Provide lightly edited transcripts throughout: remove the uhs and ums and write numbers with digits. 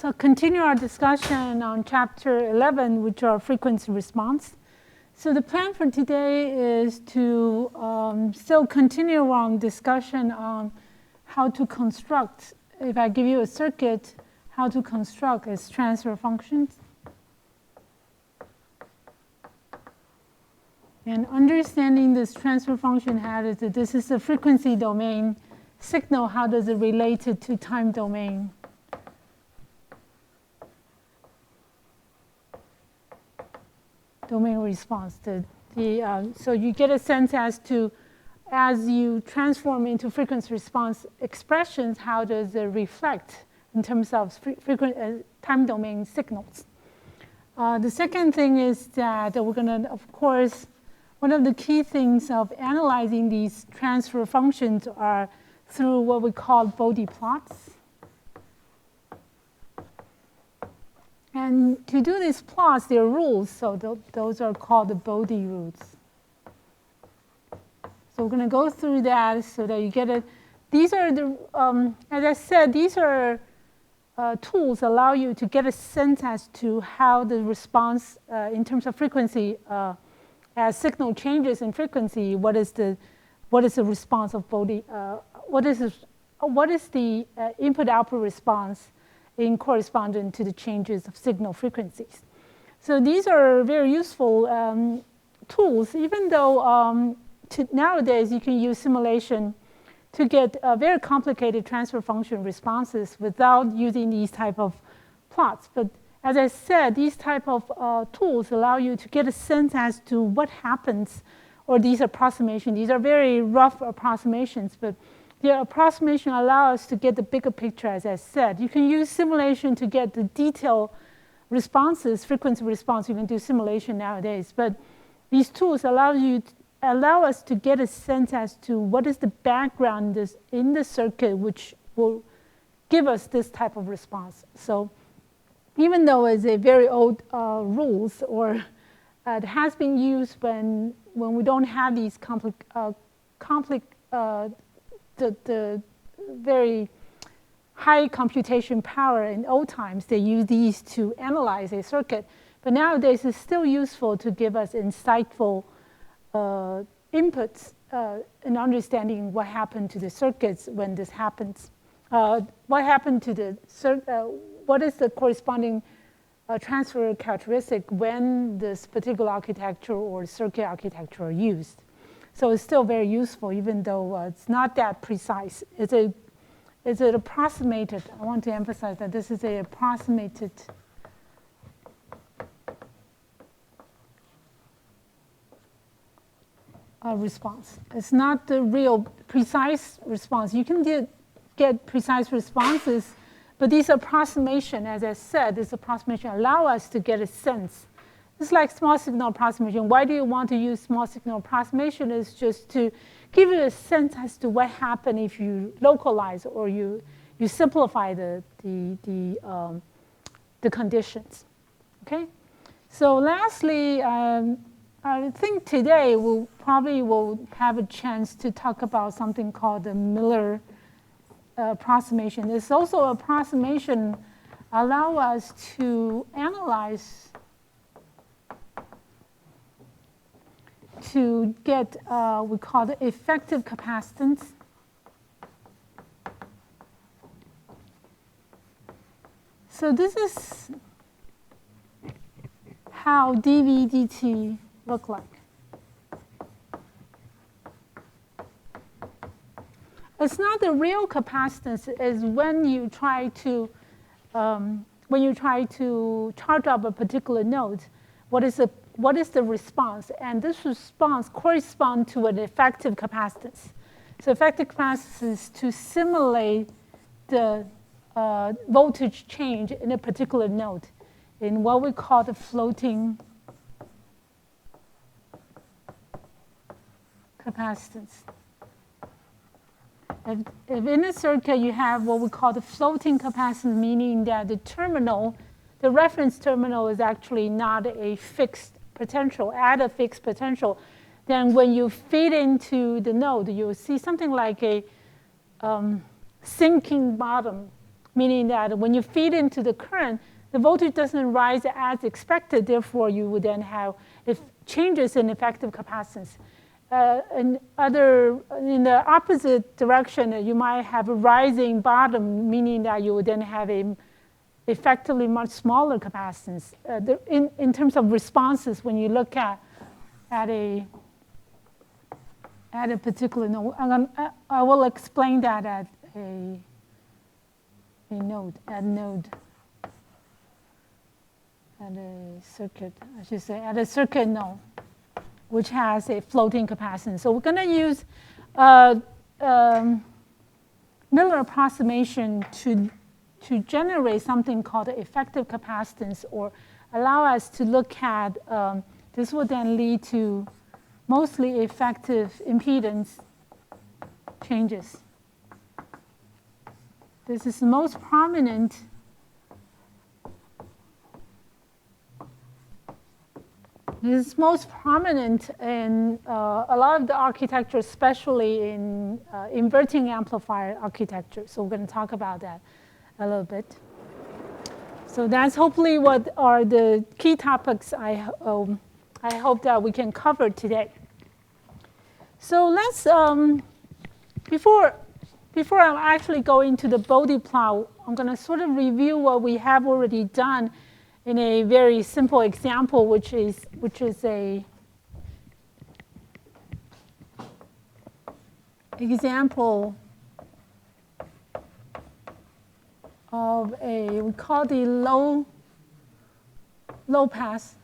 let's continue our discussion on chapter 11, which are frequency response. So the plan for today is to still continue on discussion on how to construct, if I give you a circuit, how to construct its transfer functions. And understanding this transfer function, this is the frequency domain signal, how does it relate it to time domain? Domain response. So you get a sense as to, as you transform into frequency response expressions, how does it reflect in terms of time domain signals? The second thing is that we're going to, of course, one of the key things of analyzing these transfer functions are through what we call Bode plots. And to do these plots, there are rules, so those are called the Bode rules. So we're going to go through that so that you get it. These are the, as I said, these are tools allow you to get a sense as to how the response in terms of frequency, as signal changes in frequency, what is the response of Bode? What is the input-output response in correspondence to the changes of signal frequencies? So these are very useful tools, even though nowadays you can use simulation to get very complicated transfer function responses without using these type of plots. But as I said, these type of tools allow you to get a sense as to what happens, or these approximations. These are very rough approximations, but the approximation allows us to get the bigger picture, as I said. You can use simulation to get the detailed responses, frequency response. You can do simulation nowadays. But these tools allow us to get a sense as to what is the background in the circuit which will give us this type of response. So even though it's a very old rules, or it has been used when we don't have these the very high computation power in old times, they use these to analyze a circuit. But nowadays, it's still useful to give us insightful inputs in understanding what happened to the circuits when this happens. What happened to the what is the corresponding transfer characteristic when this particular architecture or circuit architecture are used? So it's still very useful, even though it's not that precise. It's an approximated. I want to emphasize that this is an approximated response. It's not the real precise response. You can get precise responses, but these approximation, as I said, this approximation allow us to get a sense. It's like small signal approximation. Why do you want to use small signal approximation? Is just to give you a sense as to what happened if you localize or you simplify the conditions. Okay. So lastly, I think today we'll probably will have a chance to talk about something called the Miller approximation. It's also approximation allow us to analyze, to get we call it effective capacitance. So this is how dV dt look like. It's not the real capacitance. Is when you try to charge up a particular node, what is the response? And this response corresponds to an effective capacitance. So effective capacitance is to simulate the voltage change in a particular node in what we call the floating capacitance. If in a circuit you have what we call the floating capacitance, meaning that the terminal, the reference terminal is actually not a fixed potential, at a fixed potential, then when you feed into the node, you'll see something like a sinking bottom meaning that when you feed into the current, the voltage doesn't rise as expected. Therefore, you would then have changes in effective capacitance. In the opposite direction, you might have a rising bottom, meaning that you would then have a effectively much smaller capacitance. In terms of responses, when you look at a particular node, I will explain that at a circuit node, which has a floating capacitance. So we're going to use Miller approximation to generate something called the effective capacitance, or allow us to look at, this will then lead to mostly effective impedance changes. This is most prominent This is most prominent in a lot of the architecture, especially in inverting amplifier architecture. So we're going to talk about that a little bit. So that's hopefully what are the key topics I hope that we can cover today. So let's, before I actually go into the Bode plot, I'm going to sort of review what we have already done in a very simple example, which is a example of we call the low pass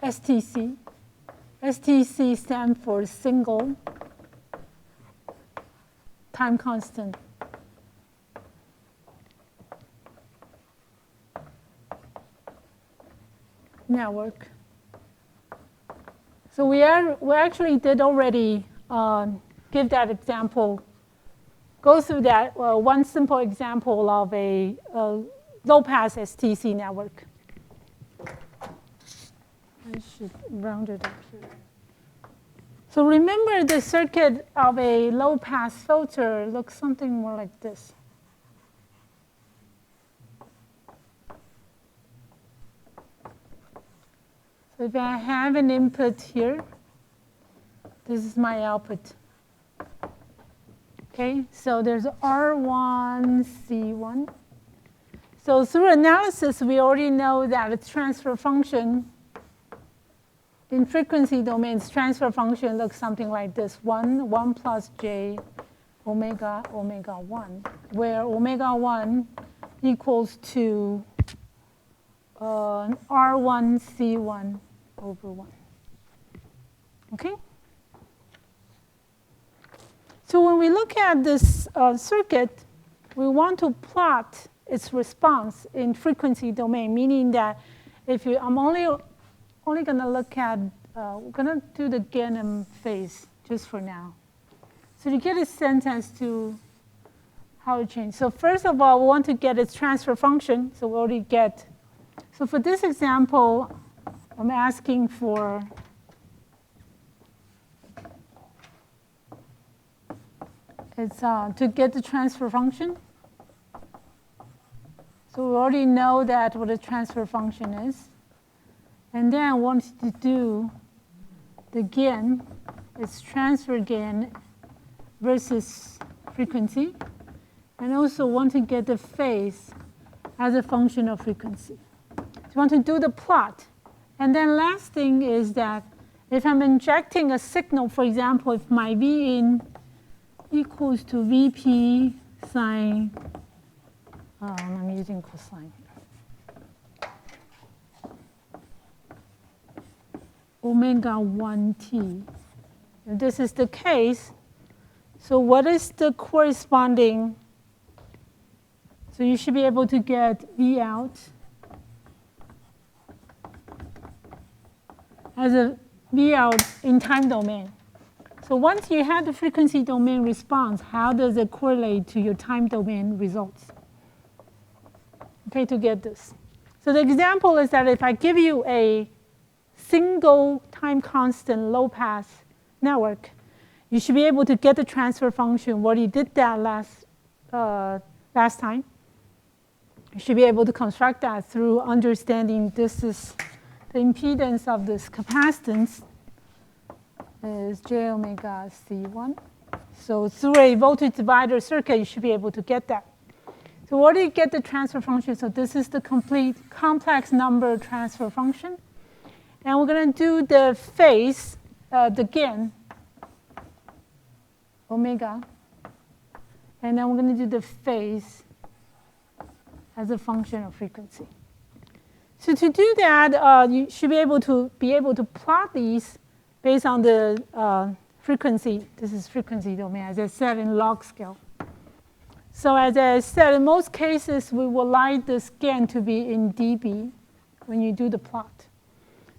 STC. STC stands for single time constant network. So we actually did already give that example, go through that one simple example of a low-pass STC network. I should round it up here. So remember, the circuit of a low-pass filter looks something more like this. So if I have an input here, this is my output. Okay, so there's R1, C1. So through analysis, we already know that its transfer function in frequency domains, transfer function looks something like this: 1 plus j omega 1, where omega 1 equals to R1 C1 over 1. Okay? So when we look at this circuit, we want to plot its response in frequency domain, meaning that if I'm only going to look at, we're going to do the gain phase just for now. So to get a sense as to how it changes. So first of all, we want to get its transfer function. So we already get, so for this example, I'm asking for to get the transfer function. So we already know that what a transfer function is. And then I want to do the gain, it's transfer gain versus frequency. And also want to get the phase as a function of frequency. So you want to do the plot. And then last thing is that if I'm injecting a signal, for example, if my V in equals to VP sine, I'm using cosine here, omega 1t. If this is the case, so what is the corresponding? So you should be able to get V out as a V out in time domain. So once you have the frequency domain response, how does it correlate to your time domain results? Okay, to get this. So the example is that if I give you a single time constant low pass network, You should be able to get the transfer function. We already did that last time. You should be able to construct that through understanding this is the impedance of this capacitance is j omega C1. So through a voltage divider circuit, you should be able to get that. So we already get the transfer function. So this is the complete complex number transfer function. And we're going to do the phase, the gain, omega. And then we're going to do the phase as a function of frequency. So to do that, you should be able to plot these based on the frequency. This is frequency domain, as I said, in log scale. So as I said, in most cases, we will like this gain to be in dB when you do the plot.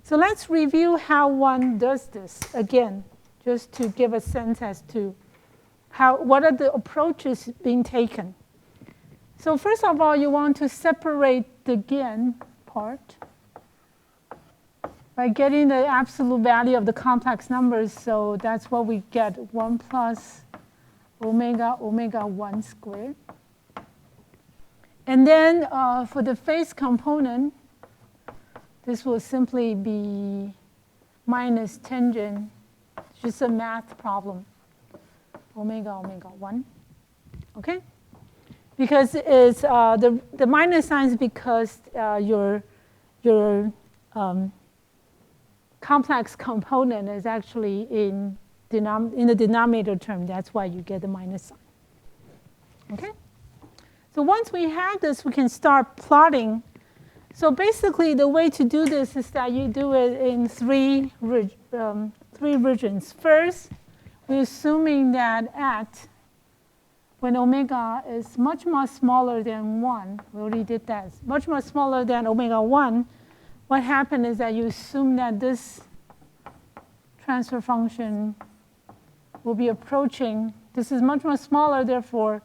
So let's review how one does this again, just to give a sense as to what are the approaches being taken. So first of all, you want to separate the gain part by getting the absolute value of the complex numbers. So that's what we get, 1 plus omega 1 squared. And then for the phase component, this will simply be minus tangent, just a math problem, omega 1. Okay? Because it's the minus sign is because your complex component is actually in the denominator term. That's why you get the minus sign. Okay? So once we have this, we can start plotting. So basically, the way to do this is that you do it in three regions. First, we're assuming that when omega is much, much smaller than 1, we already did that, much, much smaller than omega 1, what happened is that you assume that this transfer function will be approaching, this is much, much smaller, therefore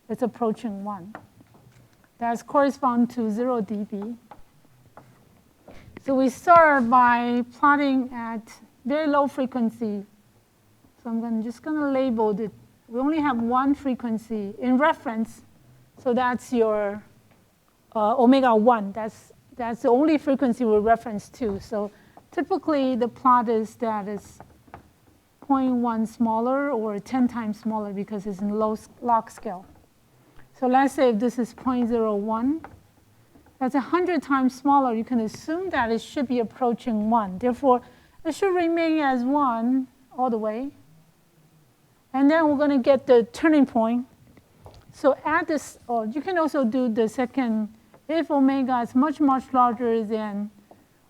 it's approaching 1. That corresponds to 0 dB. So we start by plotting at very low frequency. So I'm just going to label it. We only have one frequency in reference. So that's your omega 1. That's the only frequency we reference to. So typically, the plot is that it's 0.1 smaller or 10 times smaller because it's in log scale. So let's say if this is 0.01, that's 100 times smaller. You can assume that it should be approaching 1. Therefore, it should remain as 1 all the way. And then we're going to get the turning point. So at this, or you can also do the second, if omega is much, much larger than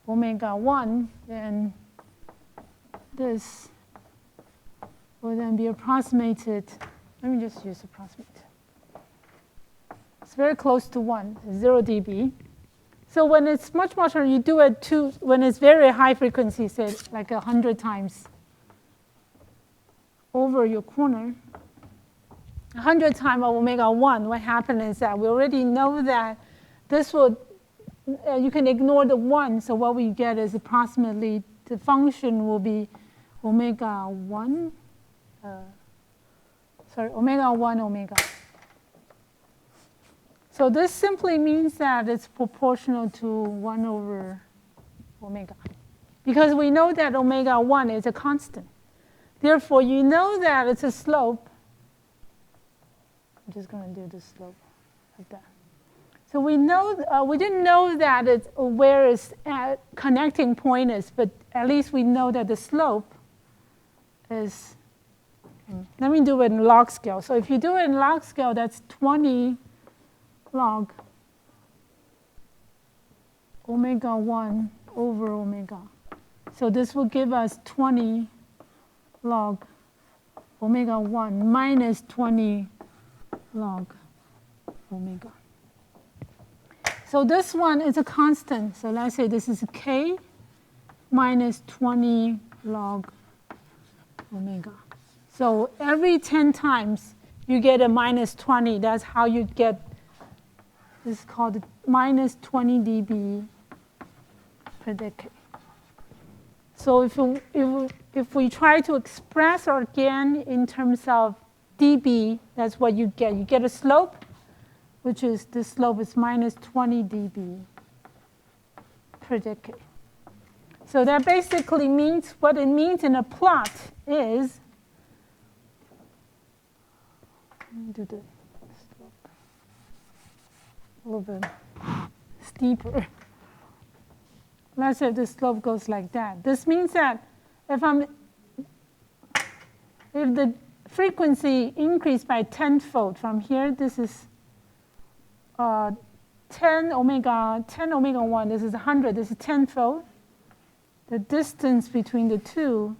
omega 1, then this will then be approximated. Let me just use approximate. It's very close to 1, 0 dB. So when it's much, much larger, you do it when it's very high frequency, say like 100 times over your corner, 100 times omega 1, what happened is that we already know that this will, you can ignore the 1. So what we get is approximately, the function will be omega 1, omega 1 omega. So this simply means that it's proportional to 1 over omega. Because we know that omega 1 is a constant. Therefore, you know that it's a slope. I'm just going to do the slope like that. So we know we didn't know that it's where its connecting point is, but at least we know that the slope is. Let me do it in log scale. So if you do it in log scale, that's 20 log omega 1 over omega. So this will give us 20 log omega 1 minus 20 log omega. So this one is a constant. So let's say this is k minus 20 log omega. So every 10 times you get a minus 20. That's how you get, this is called minus 20 dB per decade. So if we try to express our gain in terms of dB, that's what you get. You get a slope, which is the slope is minus 20 dB per decade. So that basically means, what it means in a plot is, let me do the slope a little bit steeper. Let's say the slope goes like that. This means that if the frequency increased by 10-fold from here, this is 10 omega 1, this is 100, this is 10-fold. The distance between the two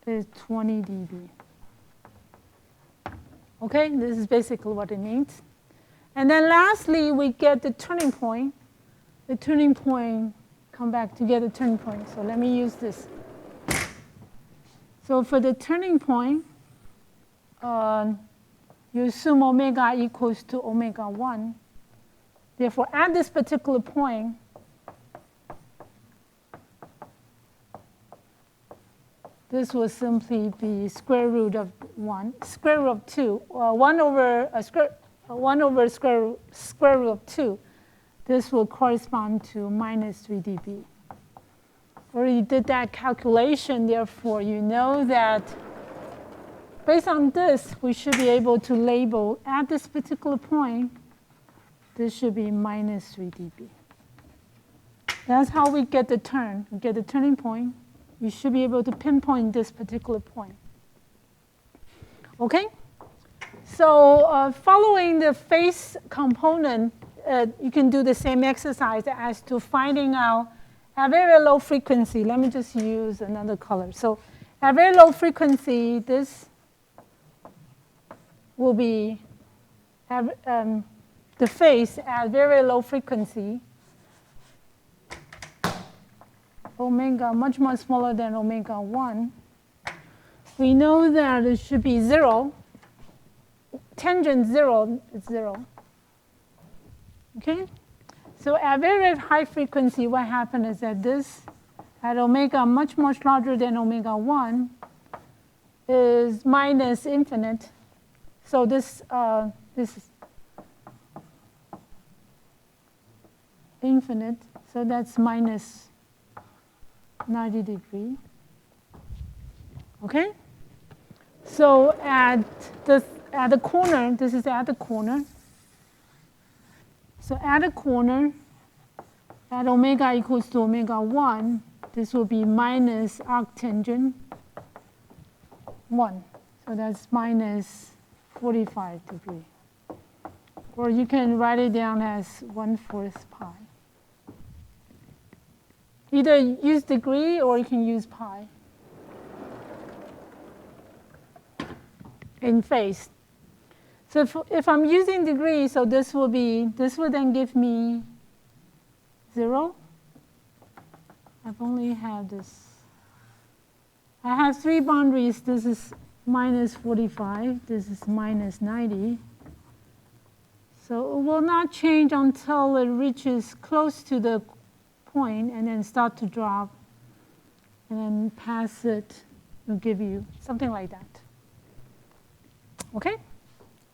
is 20 dB. Okay, this is basically what it means. And then lastly, we get the turning point. The turning point, come back to get the turning point. So let me use this. So for the turning point, you assume omega equals to omega 1. Therefore, at this particular point, this will simply be square root of 1, square root of 2, 1 over square root of 2. This will correspond to minus 3 dB. Already did that calculation, therefore you know that based on this, we should be able to label at this particular point, this should be minus 3 dB. That's how we get the turn. We get the turning point. You should be able to pinpoint this particular point. Okay? So following the phase component, you can do the same exercise as to finding out at very low frequency. Let me just use another color. So at very low frequency, this will be the phase at very low frequency. Omega much more smaller than omega 1. We know that it should be 0. Tangent 0 is 0. Okay? So at very high frequency, what happens is that this, at omega much larger than omega 1, is minus infinite. So this is infinite. So that's minus 90 degrees. Okay? So at the corner, this is at the corner. So at the corner, at omega equals to omega 1, this will be minus arctangent 1. So that's minus 45 degrees. Or you can write it down as 1/4 pi. Either use degree or you can use pi in phase. So if I'm using degree, so this will then give me 0. I've only had this. I have 3 boundaries. This is minus 45. This is minus 90. So it will not change until it reaches close to the point and then start to drop. And then pass it will give you something like that. Okay?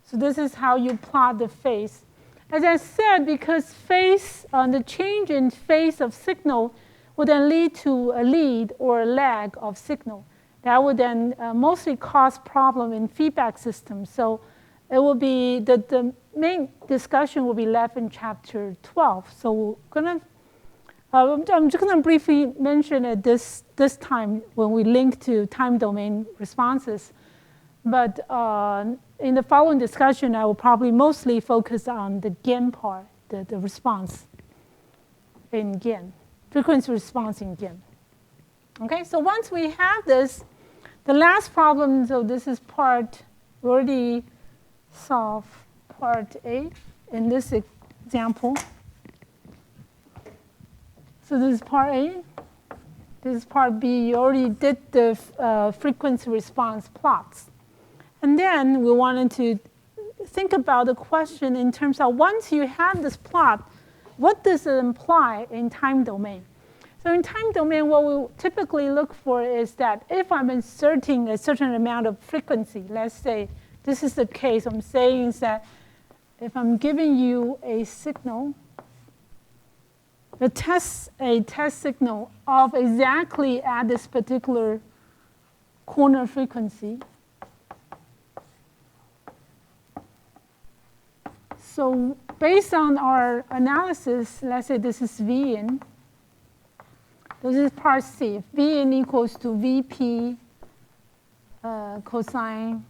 So this is how you plot the phase. As I said, because phase, the change in phase of signal would then lead to a lead or a lag of signal. That would then mostly cause problem in feedback systems. So it will be, the main discussion will be left in chapter 12. So we're gonna, I'm just gonna briefly mention it this time when we link to time domain responses. But in the following discussion, I will probably mostly focus on the gain part, the response in gain, frequency response in gain. Okay, so once we have this, the last problem, so this is part, we already solved part A in this example. So this is part A. This is part B. You already did the frequency response plots. And then we wanted to think about the question in terms of once you have this plot, what does it imply in time domain? So So in time domain, what we typically look for is that if I'm inserting a certain amount of frequency, let's say this is the case, I'm saying is that if I'm giving you a signal, a test signal of exactly at this particular corner frequency. So based on our analysis, let's say this is V in. This is part C. V in equals to VP cosine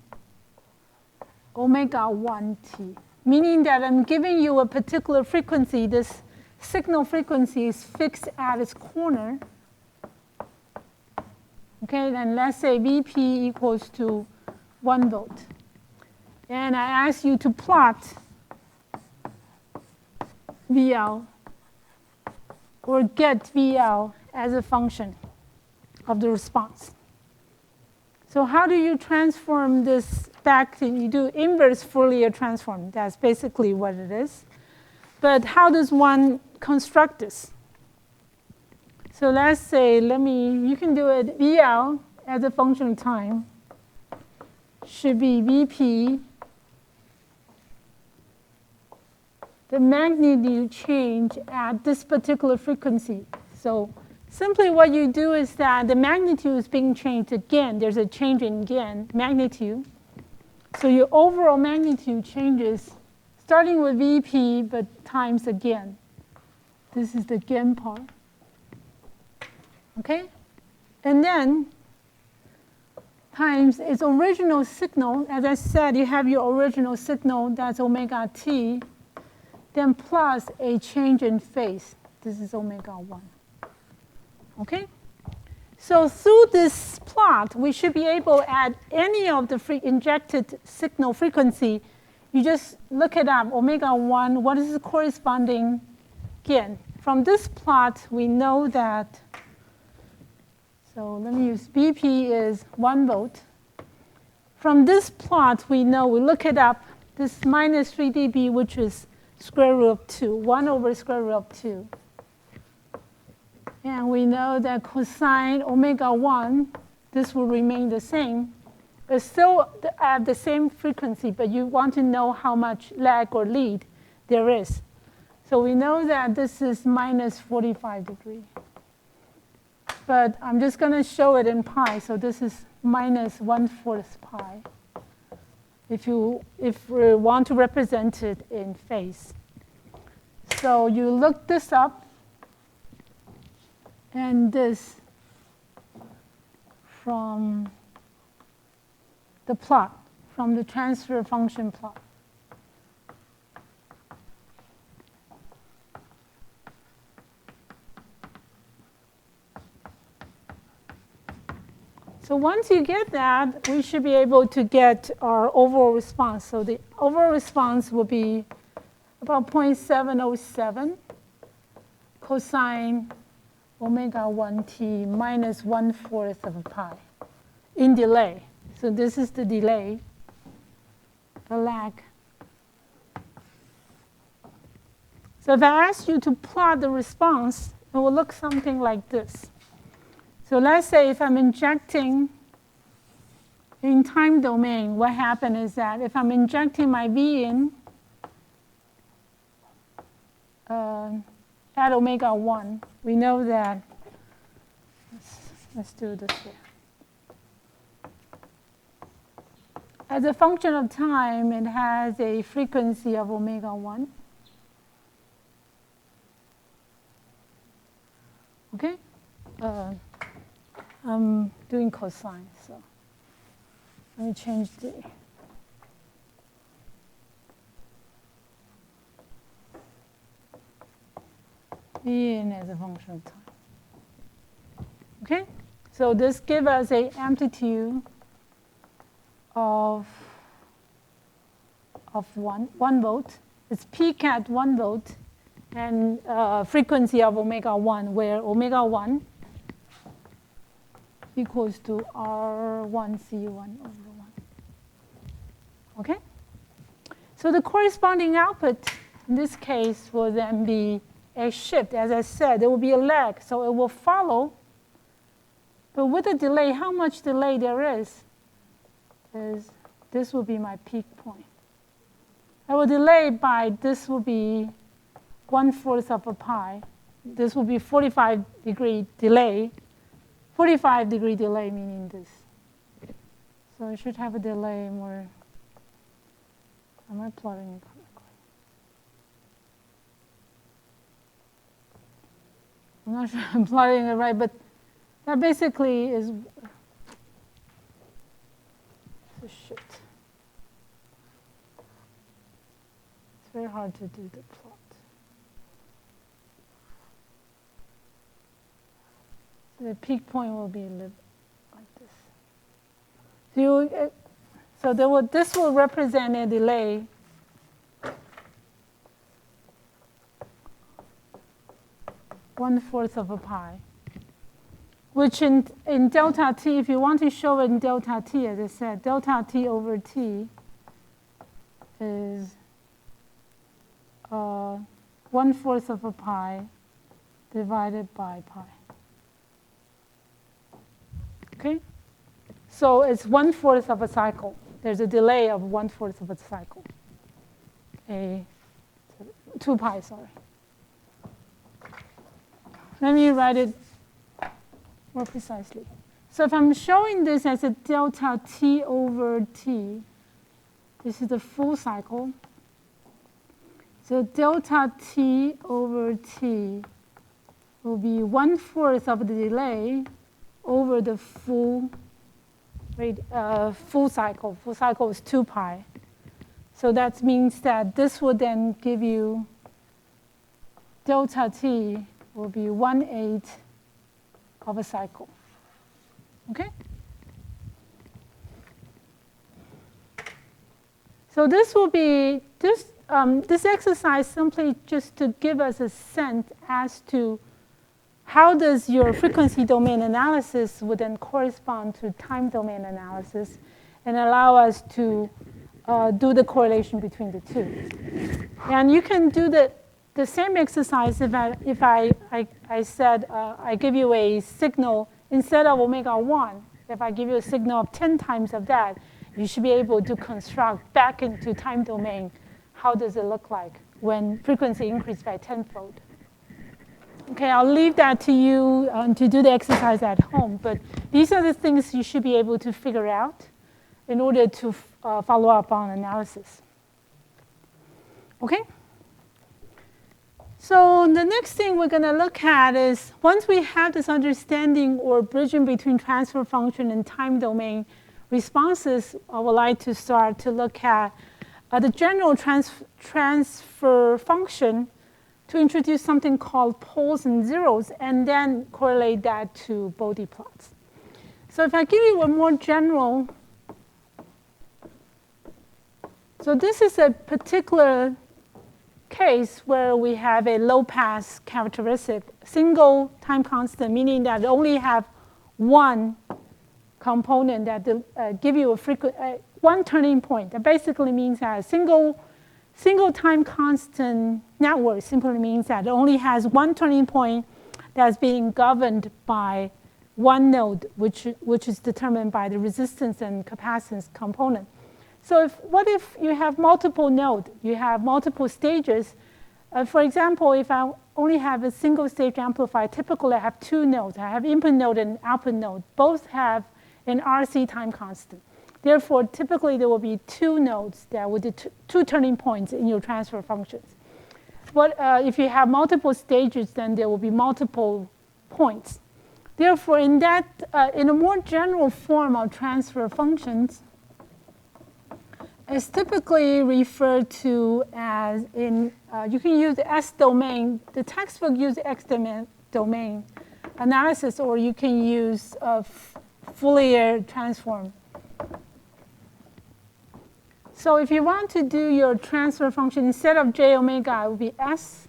omega 1t, meaning that I'm giving you a particular frequency. This signal frequency is fixed at its corner. Okay, then let's say VP equals to 1 volt. And I ask you to plot VL or get VL as a function of the response. So how do you transform this back? You do inverse Fourier transform. That's basically what it is. But how does one construct this? So let's say, you can do it, VL as a function of time should be VP, the magnitude change at this particular frequency. So simply what you do is that the magnitude is being changed again. There's a change in gain, magnitude. So your overall magnitude changes starting with VP, but times again. This is the gain part. Okay? And then times its original signal. As I said, you have your original signal, that's omega t, then plus a change in phase. This is omega 1. Okay? So through this plot, we should be able at any of the injected signal frequency, you just look it up, omega 1, what is the corresponding gain? From this plot, we know that, so let me use BP is 1 volt. From this plot, we know, we look it up, this minus 3 dB, which is square root of 2, 1 over square root of 2. And we know that cosine omega 1, this will remain the same. It's still at the same frequency, but you want to know how much lag or lead there is. So we know that this is minus 45 degrees. But I'm just going to show it in pi. So this is minus 1/4 pi if we want to represent it in phase. So you look this up. And this from the plot, from the transfer function plot. So once you get that, we should be able to get our overall response. So the overall response will be about 0.707 cosine omega 1t minus 1/4 of a pi in delay. So this is the delay, the lag. So if I ask you to plot the response, it will look something like this. So let's say if I'm injecting in time domain, what happened is that if I'm injecting my V in at omega 1, we know that, let's do this here. As a function of time, it has a frequency of omega 1. Okay? I'm doing cosine, so let me change the V in as a function of time. Okay? So this gives us an amplitude of 1 volt. It's peak at 1 volt and frequency of omega 1, where omega 1 equals to R1C1 over 1. Okay? So the corresponding output in this case will then be a shift. As I said, there will be a lag, so it will follow. But with a delay, how much delay there is this will be my peak point. I will delay by, this will be 1/4 of a pi. This will be 45-degree delay. 45-degree delay meaning this. So I should have a delay more. Am I plotting it correctly? I'm not sure I'm plotting it right, but that basically is a shift. It's very hard to do the plot. So the peak point will be like this. So this will represent a delay (1/4 of a pi), which in delta t, if you want to show it in delta t, as I said, delta t over t is 1/4 of a pi divided by pi. Okay? So it's 1/4 of a cycle. There's a delay of 1/4 of a cycle. 2 pi, sorry. Let me write it more precisely. So if I'm showing this as a delta t over t, this is the full cycle. So delta t over t will be 1/4 of the delay over the full cycle. Full cycle is 2 pi. So that means that this would then give you delta t will be 1/8 of a cycle. Okay? So this will be this exercise simply just to give us a sense as to how does your frequency domain analysis would then correspond to time domain analysis and allow us to do the correlation between the two. And you can do the same exercise if I said I give you a signal instead of ω1. If I give you a signal of 10 times of that, you should be able to construct back into time domain how does it look like when frequency increased by 10-fold. Okay, I'll leave that to you to do the exercise at home. But these are the things you should be able to figure out in order to follow up on analysis. Okay? So the next thing we're going to look at is once we have this understanding or bridging between transfer function and time domain responses, I would like to start to look at the general transfer function to introduce something called poles and zeros and then correlate that to Bode plots. So if I give you a more general, so this is a particular case where we have a low-pass characteristic, single time constant, meaning that it only have one component that give you a one turning point. That basically means that a single time constant network simply means that it only has one turning point that's being governed by one node, which is determined by the resistance and capacitance component. So what if you have multiple nodes? You have multiple stages. For example, if I only have a single stage amplifier, typically I have 2 nodes. I have input node and output node. Both have an RC time constant. Therefore, typically there will be 2 nodes that would be 2 turning points in your transfer functions. If you have multiple stages, then there will be multiple points. Therefore, in a more general form of transfer functions, it's typically referred to as you can use the S domain. The textbook uses X domain analysis, or you can use Fourier transform. So if you want to do your transfer function, instead of j omega, it would be S.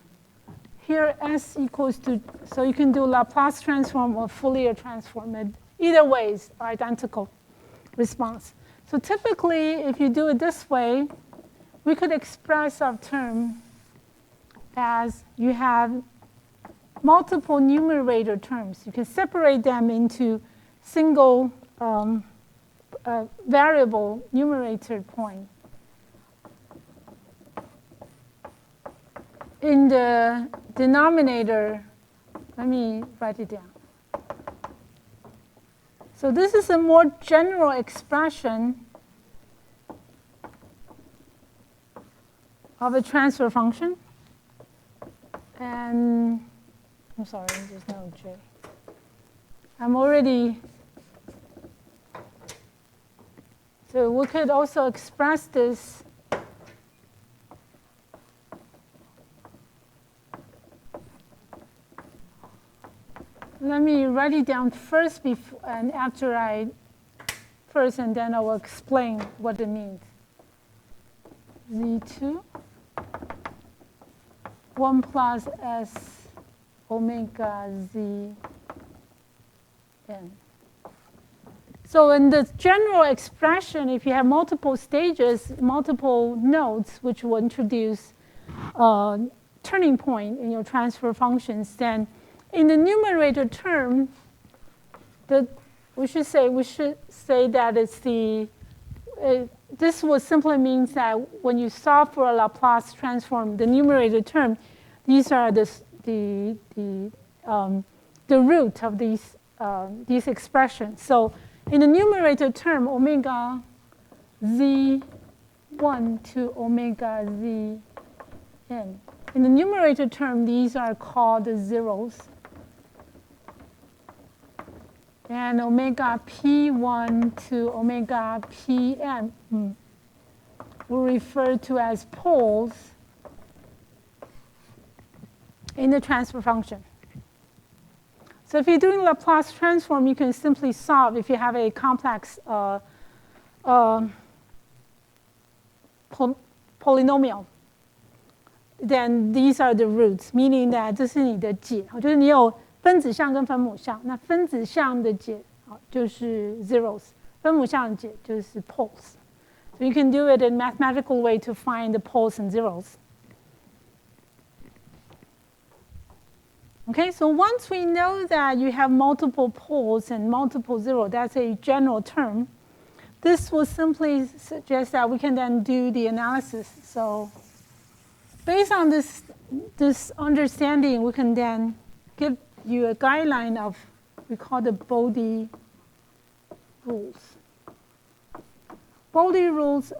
Here, S equals to, so you can do Laplace transform or Fourier transform. And either way is identical response. So typically, if you do it this way, we could express our term as you have multiple numerator terms. You can separate them into single variable numerator point. In the denominator, let me write it down. So this is a more general expression of a transfer function. And I'm sorry, there's no J. I'm already. So we could also express this let me write it down first before and after first, and then I will explain what it means. Z2, 1 plus S omega Z n. So in the general expression, if you have multiple stages, multiple nodes, which will introduce a turning point in your transfer functions, then in the numerator term, we should say that it's this will simply means that when you solve for a Laplace transform, the numerator term, these are the root of these expressions. So in the numerator term, omega Z1 to omega Z n. In the numerator term, these are called the zeros. And omega P1 to omega Pn will refer to as poles in the transfer function. So if you're doing Laplace transform, you can simply solve if you have a complex polynomial. Then these are the roots, meaning that 这是你的解，就是你有分子项跟分母项，那分子项的解就是 zeros， 分母项的解就是 poles. So you can do it in mathematical way to find the poles and zeros. Okay, so once we know that you have multiple poles and multiple zeros, that's a general term. This will simply suggest that we can then do the analysis. So based on this understanding, we can then give you a guideline of we call the Bode rules. Bode's rules.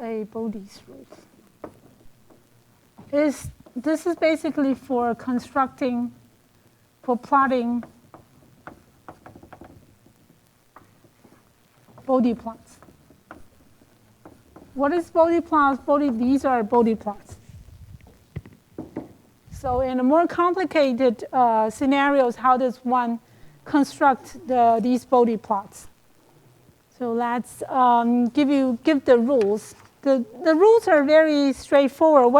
This is basically for plotting Bode plots. What is Bode plots? These are Bode plots. So in a more complicated scenarios, how does one construct these Bode plots? So let's give the rules. The rules are very straightforward.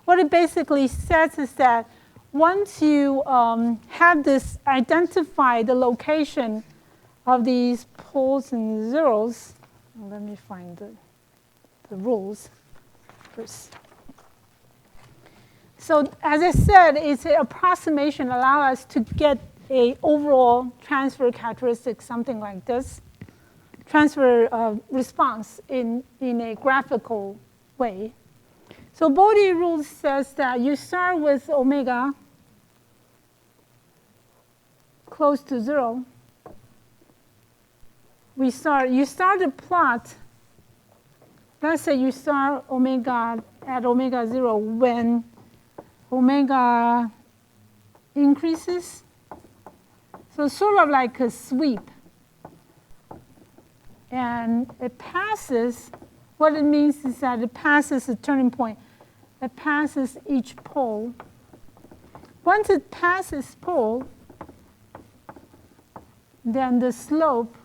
What it basically says is that once you have this identify the location of these poles and zeros, let me find the rules first. So as I said, it's an approximation allow us to get a overall transfer characteristic, something like this, transfer response in a graphical way. So Bode rule says that you start with omega close to 0. You start the plot. Let's say you start omega at omega 0 when omega increases. So sort of like a sweep. And it passes, what it means is that it passes a turning point. It passes each pole. Once it passes pole, then the slope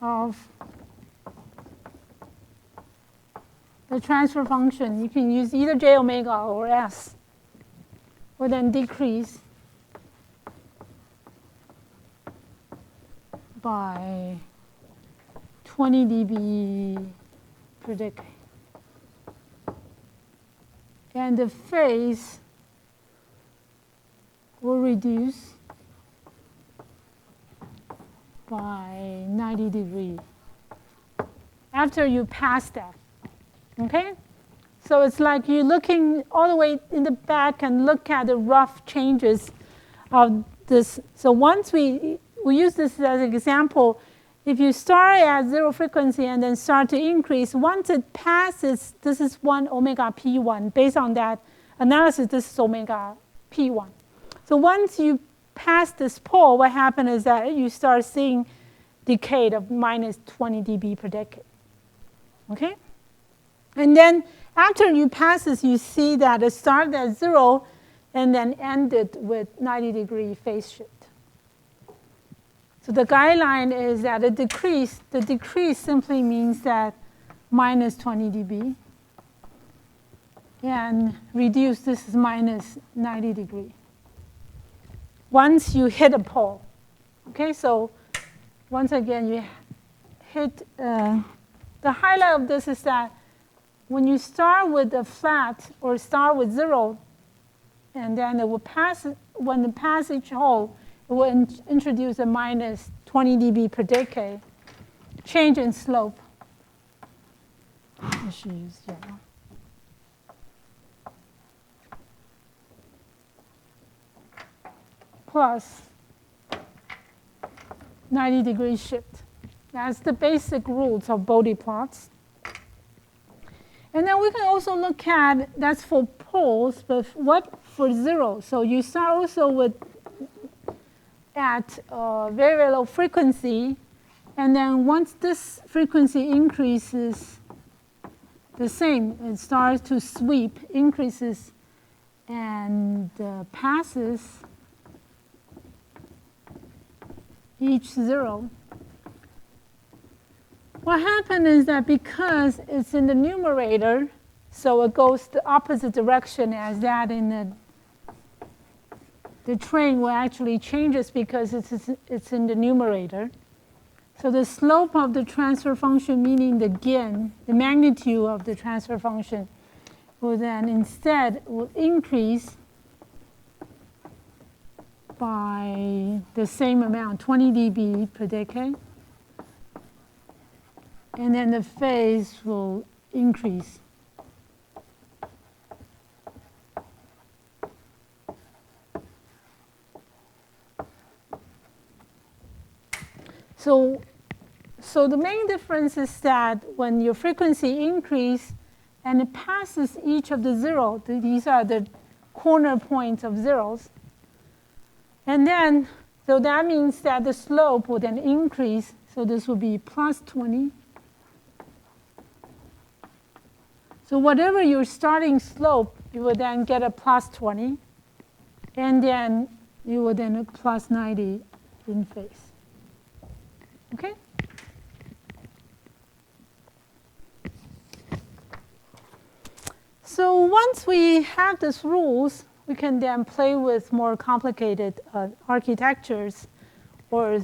of the transfer function, you can use either j omega or s, will then decrease by 20 dB per decade. And the phase will reduce by 90 degrees after you pass that. Okay? So it's like you're looking all the way in the back and look at the rough changes of this. So once we use this as an example, if you start at 0 frequency and then start to increase, once it passes, this is 1 omega p1. Based on that analysis, this is omega p1. So once you pass this pole, what happens is that you start seeing decay of minus 20 dB per decade. Okay? And then after you pass this, you see that it started at 0 and then ended with 90 degree phase shift. So the guideline is that a decrease. The decrease simply means that minus 20 dB. And reduce, this is minus 90 degree. Once you hit a pole. Okay, so once again, you hit, the highlight of this is that when you start with a flat or start with 0, and then it will pass, when it passes each hole, it will introduce a minus 20 dB per decade change in slope. I should use yellow. Plus 90 degree shift. That's the basic rules of Bode plots. And then we can also look at, that's for poles, but what for 0? So you start also with at very, very low frequency. And then once this frequency increases, the same, it starts to sweep, increases, and passes each 0. What happened is that because it's in the numerator, so it goes the opposite direction as that in the train will actually changes because it's in the numerator. So the slope of the transfer function, meaning the gain, the magnitude of the transfer function, will then instead will increase by the same amount, 20 dB per decade. And then the phase will increase. So the main difference is that when your frequency increases and it passes each of the 0, these are the corner points of zeros. And then, so that means that the slope will then increase. So this will be plus 20. So whatever your starting slope, you will then get a plus 20. And then you will then a plus 90 in phase. Okay? So once we have these rules, we can then play with more complicated architectures or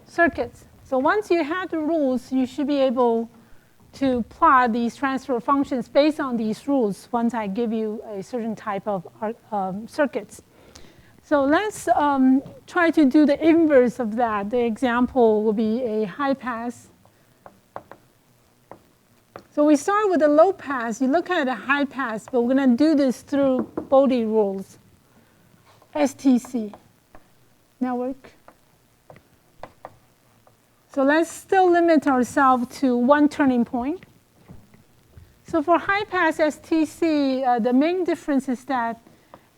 circuits. So once you have the rules, you should be able to plot these transfer functions based on these rules once I give you a certain type of circuits. So let's try to do the inverse of that. The example will be a high pass. So we start with a low pass. You look at a high pass, but we're going to do this through Bode rules, STC network. So let's still limit ourselves to one turning point. So for high pass STC, the main difference is that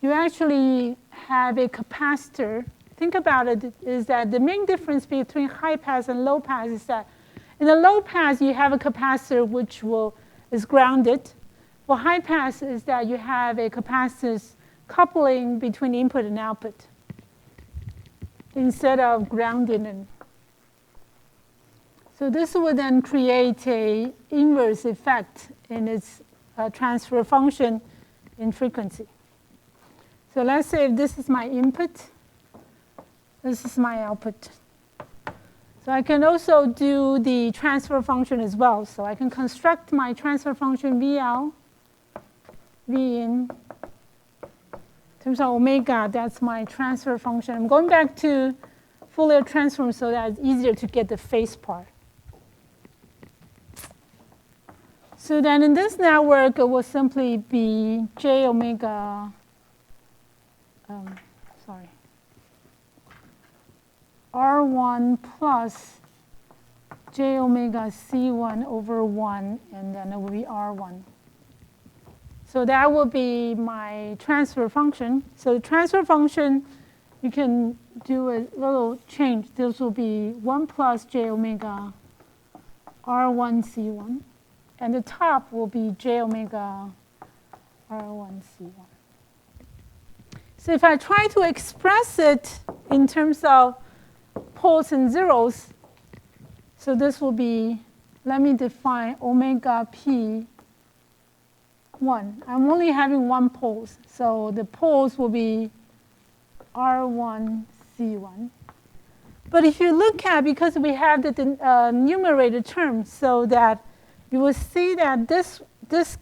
you actually have a capacitor. Think about it, is that the main difference between high pass and low pass is that in the low pass, you have a capacitor which is grounded. For high pass is that you have a capacitor coupling between input and output instead of grounding it. So this would then create an inverse effect in its transfer function in frequency. So let's say if this is my input, this is my output. So I can also do the transfer function as well. So I can construct my transfer function VL, Vin, terms of omega, that's my transfer function. I'm going back to Fourier transform so that it's easier to get the phase part. So then in this network, it will simply be j omega, R1 plus j omega C1 over 1, and then it will be R1. So that will be my transfer function. So the transfer function, you can do a little change. This will be 1 plus j omega R1 C1. And the top will be j omega R1 C1. So if I try to express it in terms of poles and zeros, so this will be, let me define omega p 1. I'm only having one poles, so the poles will be R1 C1. But if you look at, because we have the numerator term, so that you will see that this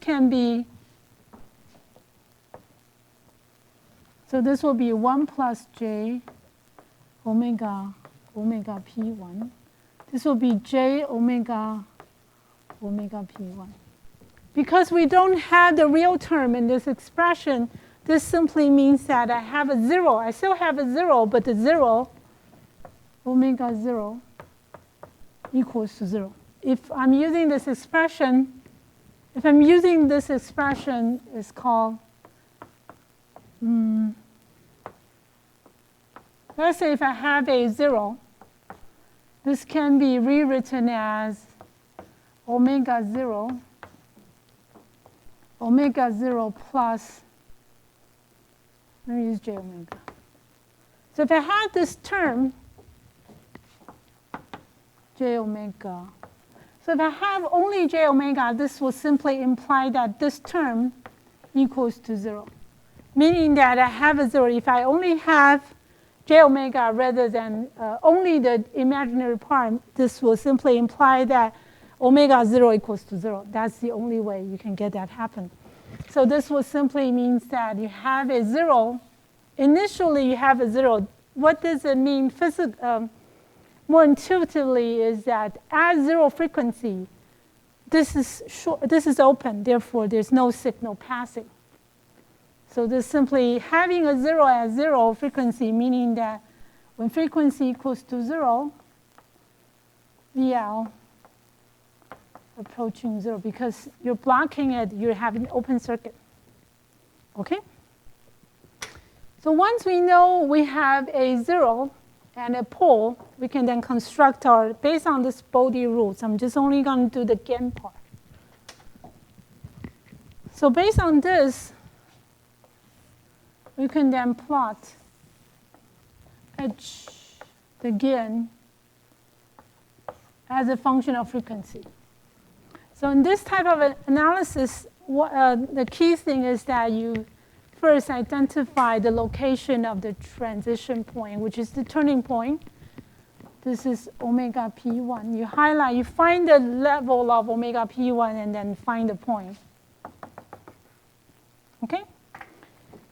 can be, so this will be 1 plus j omega p1. This will be j omega p1. Because we don't have the real term in this expression, this simply means that I have a 0. I still have a 0, but the 0, omega 0, equals to 0. If I'm using this expression, it's called, let's say if I have a 0, this can be rewritten as omega 0 plus, let me use j omega. So if I have this term, j omega, so if I have only j omega, this will simply imply that this term equals to 0, meaning that I have a 0. If I only have j omega rather than only the imaginary part, this will simply imply that omega 0 equals to 0. That's the only way you can get that happen. So this will simply means that you have a 0. Initially, you have a 0. What does it mean more intuitively is that at 0 frequency, this is open. Therefore, there's no signal passing. So this simply having a 0 at 0 frequency, meaning that when frequency equals to 0, VL approaching 0, because you're blocking it, you're having open circuit. Okay? So once we know we have a 0 and a pole, we can then construct our, based on this Bode rules. I'm just only going to do the gain part. So based on this, we can then plot H, the gain, as a function of frequency. So in this type of analysis, the key thing is that you first identify the location of the transition point, which is the turning point. This is omega p1. You highlight, you find the level of omega p1 and then find the point. Okay?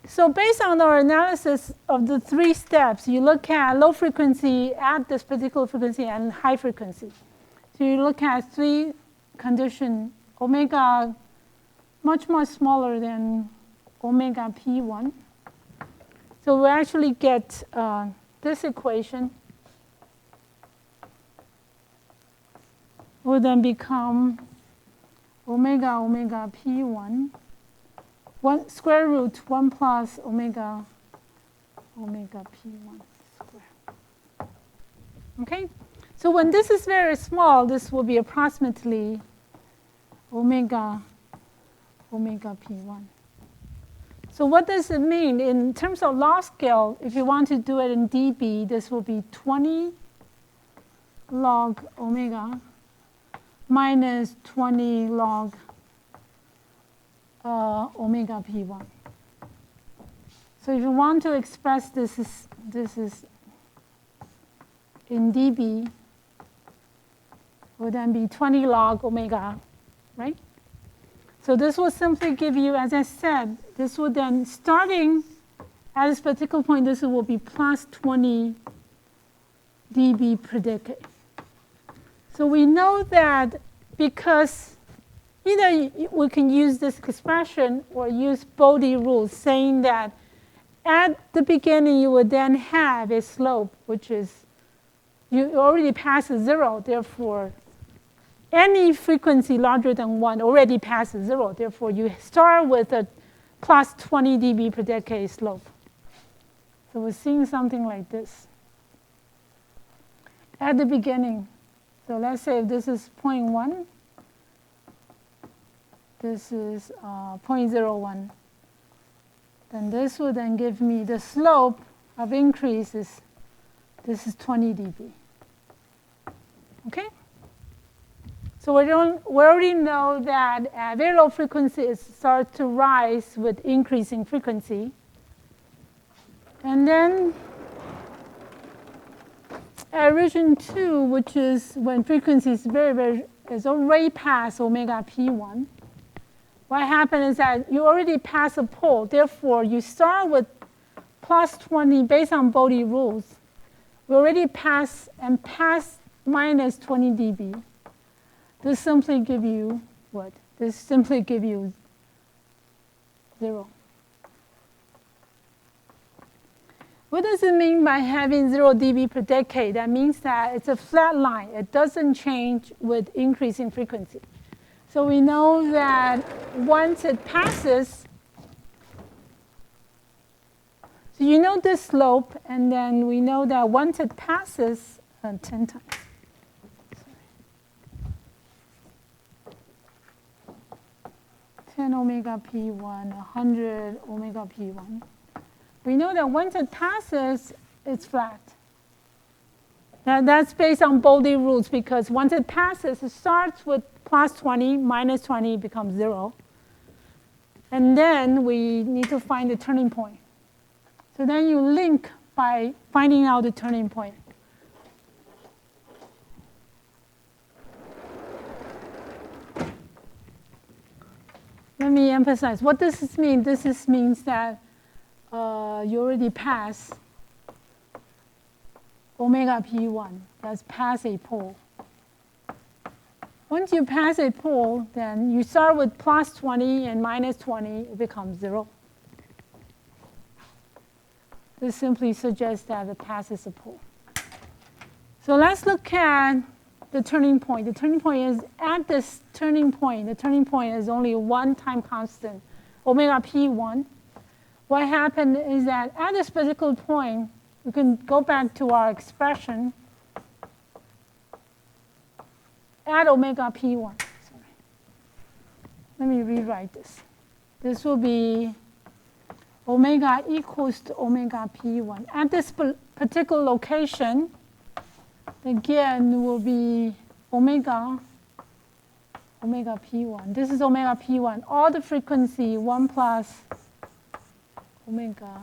So based on our analysis of the 3 steps, you look at low frequency at this particular frequency and high frequency. So you look at 3 conditions, omega much more smaller than omega p1. So we actually get this equation will then become omega p1, square root 1 plus omega p1 square. Okay? So when this is very small, this will be approximately omega p1. So what does it mean? In terms of log scale, if you want to do it in dB, this will be 20 log omega minus 20 log omega p1. So if you want to express this is in dB, will then be 20 log omega, right? So this will simply give you, as I said, this will then, starting at this particular point, this will be plus 20 dB per decade. So we know that because either we can use this expression or use Bode rules, saying that at the beginning you would then have a slope which is, you already passes 0, therefore any frequency larger than 1 already passes 0. Therefore, you start with a plus 20 dB per decade slope. So we're seeing something like this at the beginning. So let's say if this is 0.1, this is 0.01. Then this will then give me the slope of increase is, this is 20 dB. Okay? So we already know that at very low frequency it starts to rise with increasing frequency. And then at region 2, which is when frequency is is already past omega p1, what happens is that you already pass a pole. Therefore, you start with plus 20 based on Bode rules. We already pass and pass minus 20 dB. This simply give you what? This simply give you 0. What does it mean by having 0 dB per decade? That means that it's a flat line. It doesn't change with increasing frequency. So we know that once it passes, so you know this slope, and then we know that once it passes 10 times. 10 omega p1, 100 omega p1. We know that once it passes, it's flat. That's based on Bode rules, because once it passes, it starts with plus 20, minus 20 becomes 0. And then we need to find the turning point. So then you link by finding out the turning point. Let me emphasize. What does this mean? This means that you already pass omega p1. That's past a pole. Once you pass a pole, then you start with plus 20 and minus 20. It becomes 0. This simply suggests that it passes a pole. So let's look at the turning point. The turning point is at this turning point. The turning point is only one time constant, omega p1. What happened is that at this particular point, we can go back to our expression at omega p1. Sorry. Let me rewrite this. This will be omega equals to omega p1. At this particular location, again, will be omega p1. This is omega p1. All the frequency 1 plus omega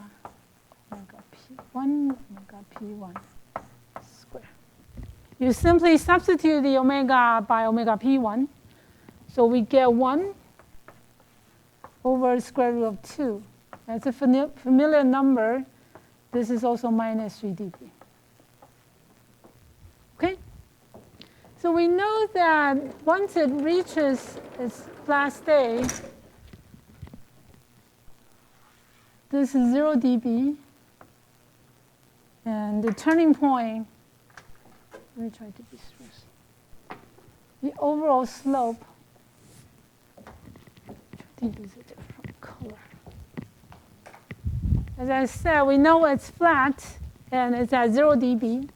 p1 square. You simply substitute the omega by omega p1. So we get 1 over square root of 2. That's a familiar number. This is also minus 3 dB. Okay? So we know that once it reaches its flat state, this is 0 dB. And the turning point, let me try to be first. The overall slope, try to use a different color. As I said, we know it's flat, and it's at 0 dB.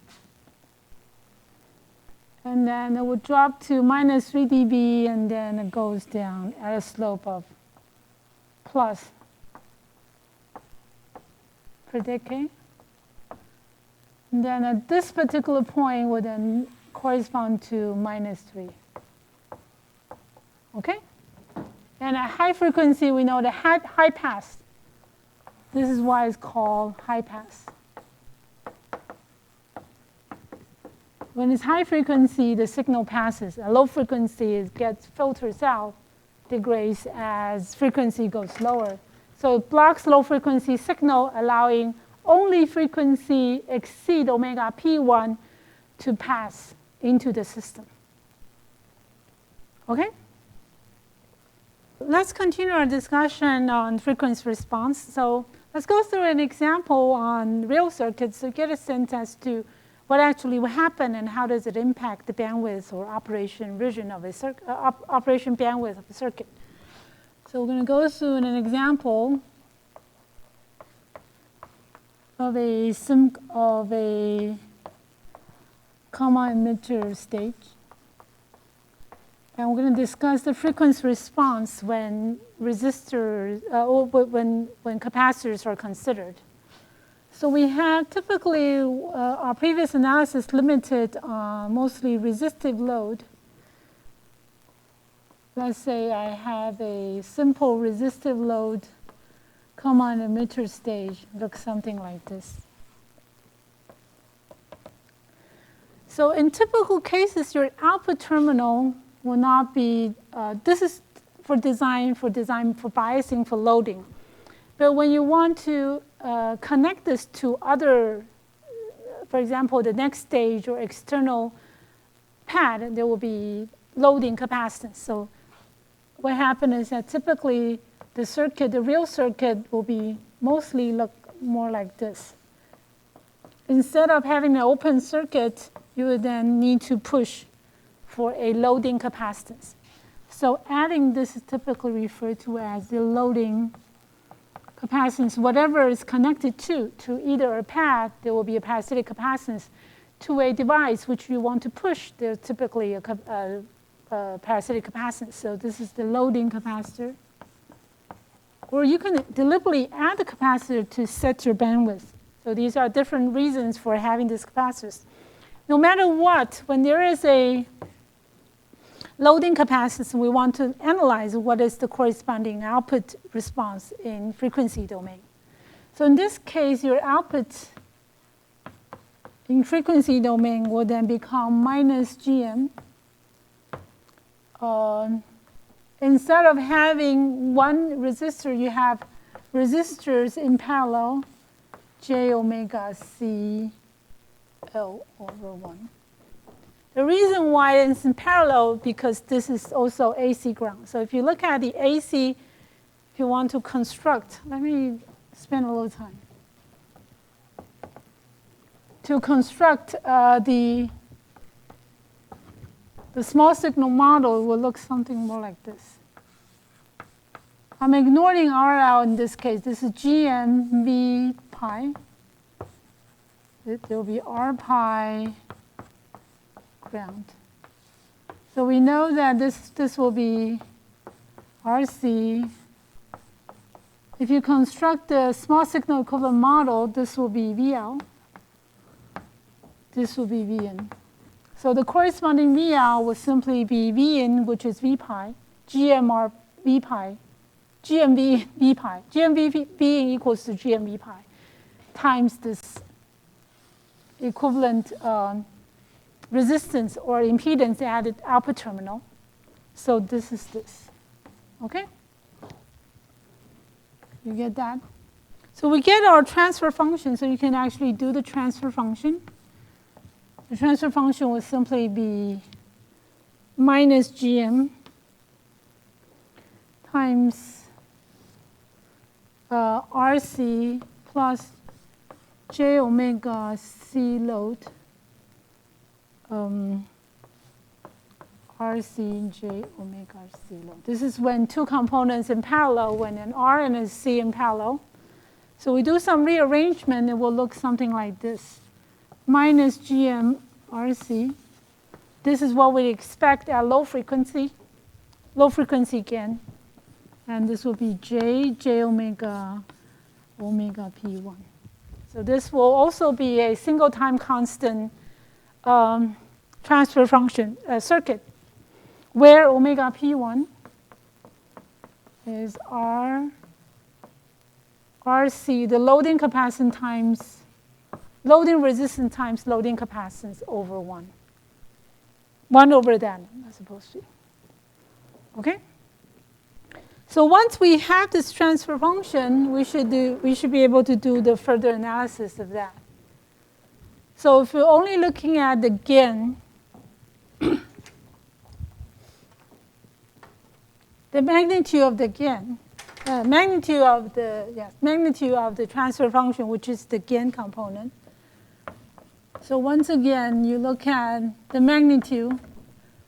And then it would drop to minus 3 dB, and then it goes down at a slope of plus per decade. And then at this particular point would then correspond to minus 3. Okay? And at high frequency, we know the high pass. This is why it's called high pass. When it's high frequency, the signal passes. At low frequency, it gets filtered out, degrades as frequency goes lower. So it blocks low frequency signal, allowing only frequency exceed omega p1 to pass into the system. Okay? Let's continue our discussion on frequency response. So let's go through an example on real circuits to get a sense as to what actually will happen and how does it impact the bandwidth or operation region of a operation bandwidth of a circuit. So we're going to go through an example of a common emitter stage. And we're going to discuss the frequency response when resistors, when capacitors are considered. So we have typically, our previous analysis limited mostly resistive load. Let's say I have a simple resistive load common emitter stage. Looks something like this. So in typical cases, your output terminal will not be, this is for biasing for loading. But when you want to connect this to other, for example, the next stage or external pad, there will be loading capacitance. So what happens is that typically the circuit, the real circuit, will be mostly look more like this. Instead of having an open circuit, you would then need to push for a loading capacitance. So adding this is typically referred to as the loading capacitance. Whatever is connected to either a pad, there will be a parasitic capacitance. To a device which you want to push, there's typically a parasitic capacitance. So this is the loading capacitor. Or you can deliberately add the capacitor to set your bandwidth. So these are different reasons for having these capacitors. No matter what, when there is a loading capacitance, we want to analyze what is the corresponding output response in frequency domain. So in this case, your output in frequency domain will then become minus GM. Instead of having one resistor, you have resistors in parallel, J omega C L over 1. The reason why it's in parallel because this is also AC ground. So if you look at the AC, if you want to construct, let me spend a little time. To construct the small signal model will look something more like this. I'm ignoring R out in this case. This is GM V pi. There will be R pi ground. So we know that this will be RC. If you construct the small signal equivalent model, this will be VL. This will be Vin. So the corresponding VL will simply be Vin, which is V pi, GMR V pi, GMV V pi. GMV being equals to GMV pi times this equivalent resistance or impedance added output terminal. So this is this. Okay? You get that? So we get our transfer function, so you can actually do the transfer function. The transfer function will simply be minus GM times RC plus J omega C load, RC J omega C load. This is when two components in parallel, when an R and a C in parallel. So we do some rearrangement, it will look something like this. Minus GM RC. This is what we expect at low frequency gain. And this will be J omega P1. So this will also be a single time constant transfer function circuit where omega P1 is RC, the loading capacitance times loading resistance times loading capacitance over 1. 1 over that, I suppose to. Okay? So once we have this transfer function, we should be able to do the further analysis of that. So if we're only looking at the gain, the magnitude of the gain, magnitude of the transfer function, which is the gain component. So once again, you look at the magnitude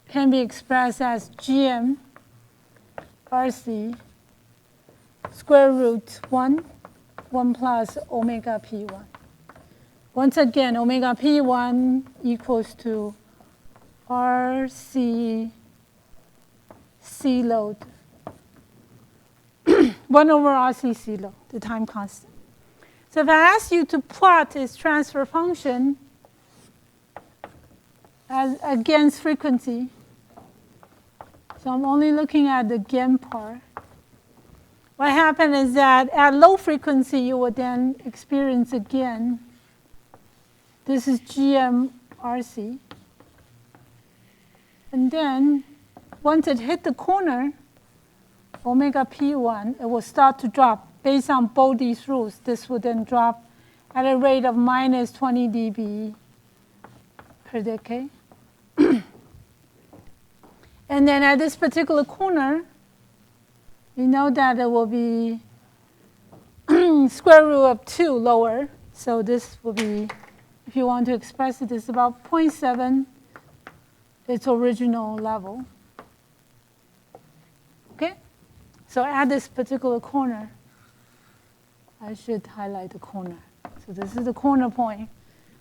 can be expressed as GM RC square root 1 plus omega P1. Once again, omega P1 equals to RC C load, 1 over RC C load, the time constant. So if I ask you to plot its transfer function as against frequency, so I'm only looking at the gain part. What happened is that at low frequency, you would then experience a gain. This is GM RC. And then once it hit the corner, omega P1, it will start to drop. Based on both these rules, this would then drop at a rate of minus 20 dB per decade. And then at this particular corner, we know that it will be square root of 2 lower. So this will be, if you want to express it, it's about 0.7, its original level. Okay? So at this particular corner, I should highlight the corner. So this is the corner point.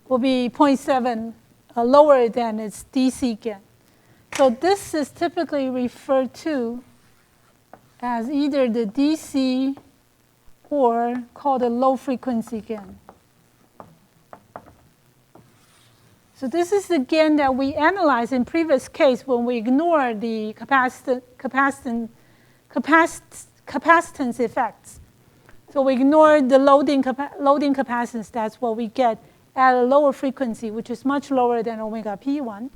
Will be 0.7 lower than its DC gain. So this is typically referred to as either the DC or called a low frequency gain. So this is the gain that we analyzed in previous case when we ignore the capacitance effects. So we ignore the loading capacitance. That's what we get at a lower frequency, which is much lower than omega P1.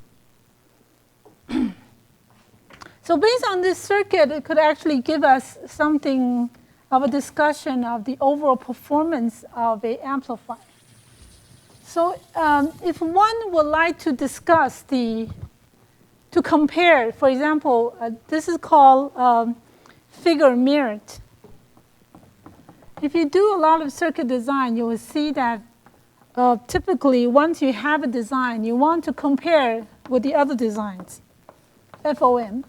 So based on this circuit, it could actually give us something of a discussion of the overall performance of an amplifier. So if one would like to discuss to compare, for example, this is called figure merit. If you do a lot of circuit design, you will see that typically once you have a design, you want to compare with the other designs, FOM.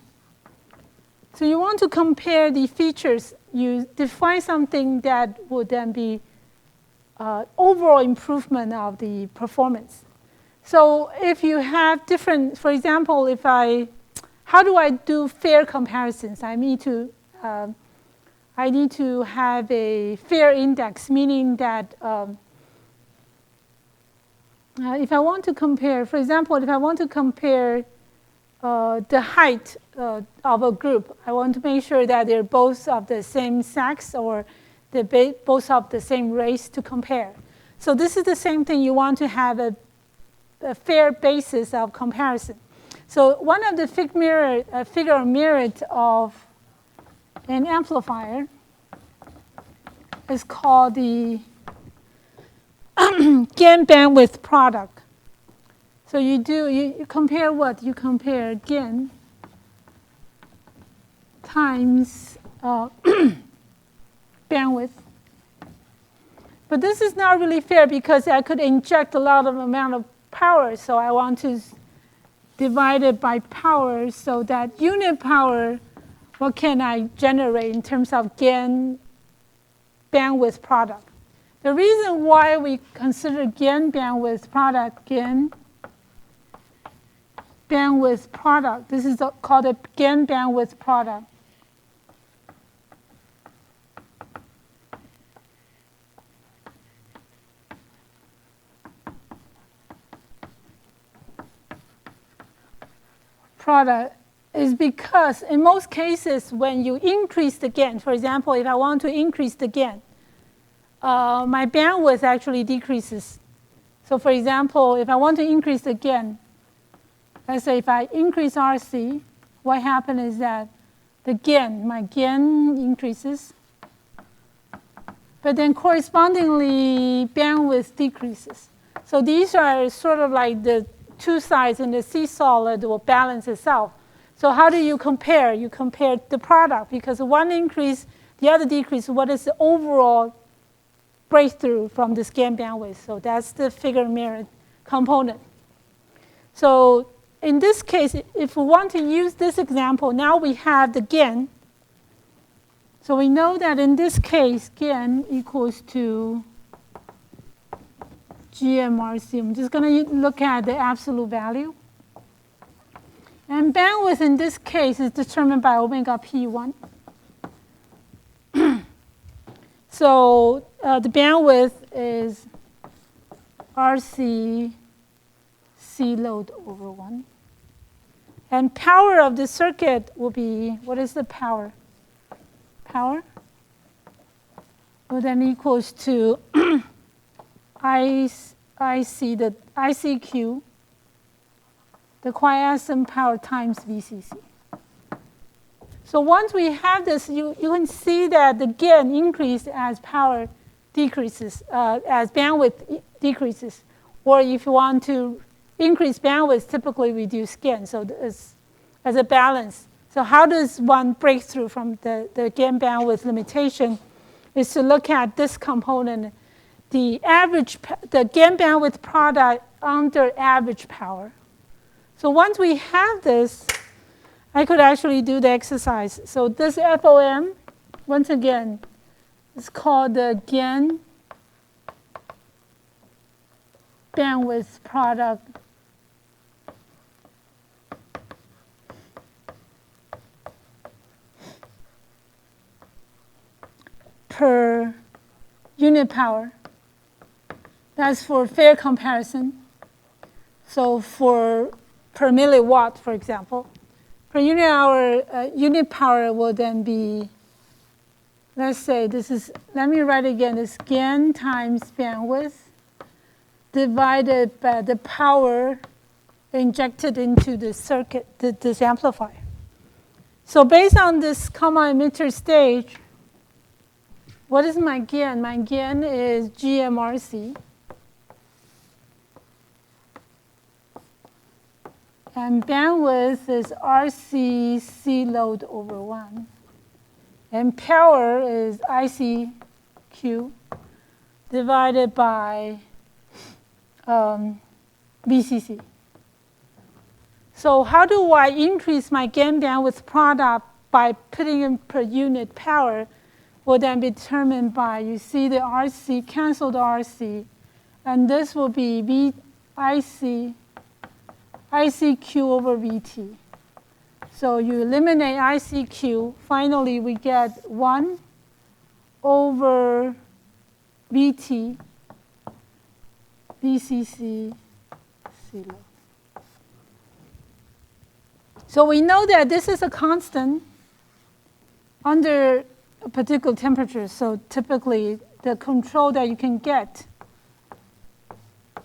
So you want to compare the features. You define something that would then be overall improvement of the performance. So if you have different, for example, how do I do fair comparisons? I need to have a fair index, meaning that if I want to compare, for example, if I want to compare the height of a group, I want to make sure that they're both of the same sex or they're both of the same race to compare. So this is the same thing. You want to have a fair basis of comparison. So one of the figure merit of an amplifier is called the gain bandwidth product. So you compare what? You compare gain times bandwidth. But this is not really fair because I could inject a lot of amount of power. So I want to divide it by power so that unit power, what can I generate in terms of gain bandwidth product? The reason why we consider gain bandwidth product, this is called a gain bandwidth product. Product is because in most cases when you increase the gain, for example, if I want to increase the gain, my bandwidth actually decreases. So for example, if I want to increase the gain, let's say if I increase RC, what happens is that the gain. My gain increases. But then correspondingly, bandwidth decreases. So these are sort of like the two sides in the seesaw that will balance itself. So how do you compare? You compare the product, because one increase, the other decrease. What is the overall breakthrough from this gain bandwidth? So that's the figure mirror component. So in this case, if we want to use this example, now we have the gain. So we know that in this case, gain equals to GMRC. I'm just going to look at the absolute value. And bandwidth in this case is determined by omega P1. So the bandwidth is RC C load over 1. And power of the circuit will be, what is the power? Power will then equals to ICQ, the quiescent power times VCC. So once we have this, you can see that the gain increases as power decreases, as bandwidth decreases. Or if you want to increase bandwidth, typically reduce gain. So as a balance. So how does one break through from the gain bandwidth limitation is to look at this component, the gain bandwidth product under average power. So once we have this, I could actually do the exercise. So this FOM, once again, is called the gain bandwidth product per unit power. That's for fair comparison. So for per milliwatt, for example, per unit hour, unit power will then be, let's say this is, let me write again, this gain times bandwidth divided by the power injected into the circuit, this amplifier. So based on this common emitter stage, what is my gain? My gain is GMRC. And bandwidth is RC C load over 1. And power is ICQ divided by VCC. So how do I increase my gain bandwidth product by putting in per unit power will then be determined by, you see the RC, cancel the RC, and this will be ICQ over VT. So you eliminate ICQ. Finally, we get 1 over VT, VCC, C load. So we know that this is a constant under a particular temperature. So typically, the control that you can get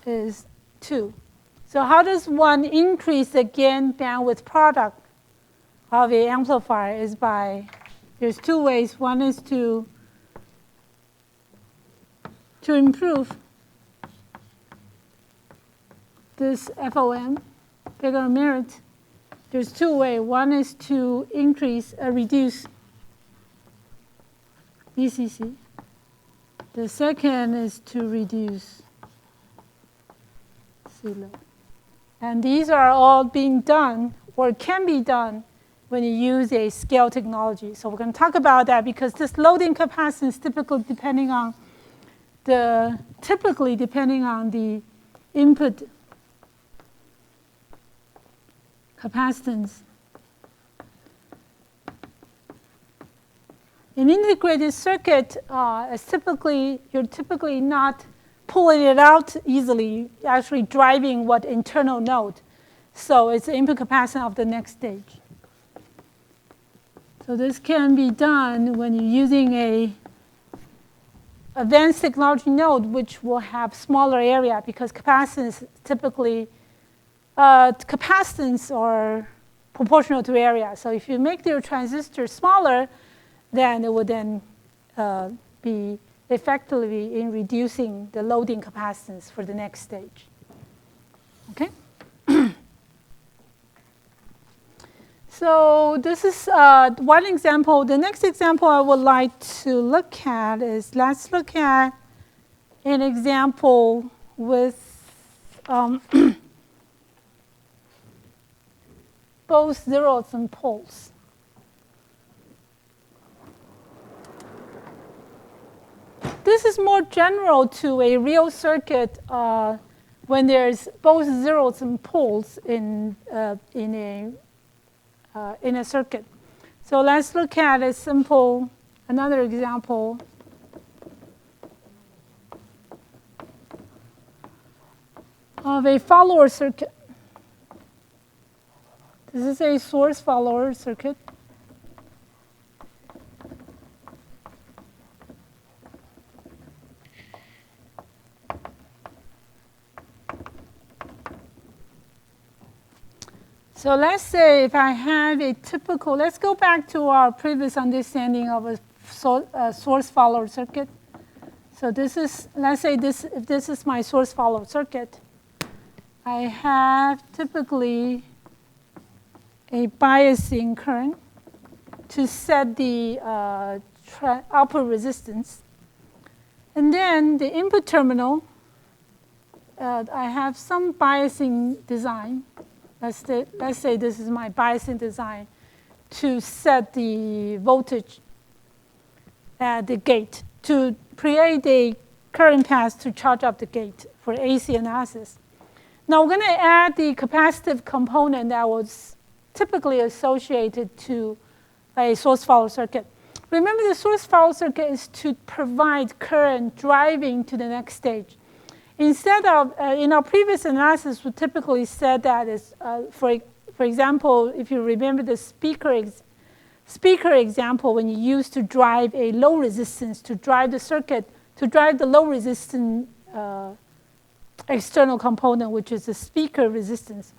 is 2. So how does one increase the gain bandwidth product of an amplifier? Is by, there's 2 ways. One is to improve this FOM, figure of merit. There's 2 ways. One is to reduce VCC. The second is to reduce C load. And these are all being done, or can be done, when you use a scale technology. So we're going to talk about that because this loading capacitance typically depending on the input capacitance. In integrated circuit, you're typically not pulling it out easily, actually driving what internal node. So it's the input capacitance of the next stage. So this can be done when you're using a advanced technology node, which will have smaller area because capacitance typically, capacitance or proportional to area. So if you make your transistor smaller, then it would then be effectively in reducing the loading capacitance for the next stage. Okay? So this is one example. The next example I would like to look at is, let's look at an example with both zeros and poles. This is more general to a real circuit when there's both zeros and poles in a circuit. So let's look at another example. Of a follower circuit. This is a source follower circuit. So let's say if I have a typical, let's go back to our previous understanding of a source follower circuit. So this is, let's say if this is my source follower circuit, I have typically a biasing current to set the output resistance. And then the input terminal, I have some biasing design. Let's say this is my biasing design to set the voltage at the gate to create a current path to charge up the gate for AC analysis. Now we're going to add the capacitive component that was typically associated to a source follower circuit. Remember, the source follower circuit is to provide current driving to the next stage. Instead of, in our previous analysis, we typically said that is, for example, if you remember the speaker example, when you used to drive a low resistance to drive the circuit, to drive the low resistance external component, which is the speaker resistance.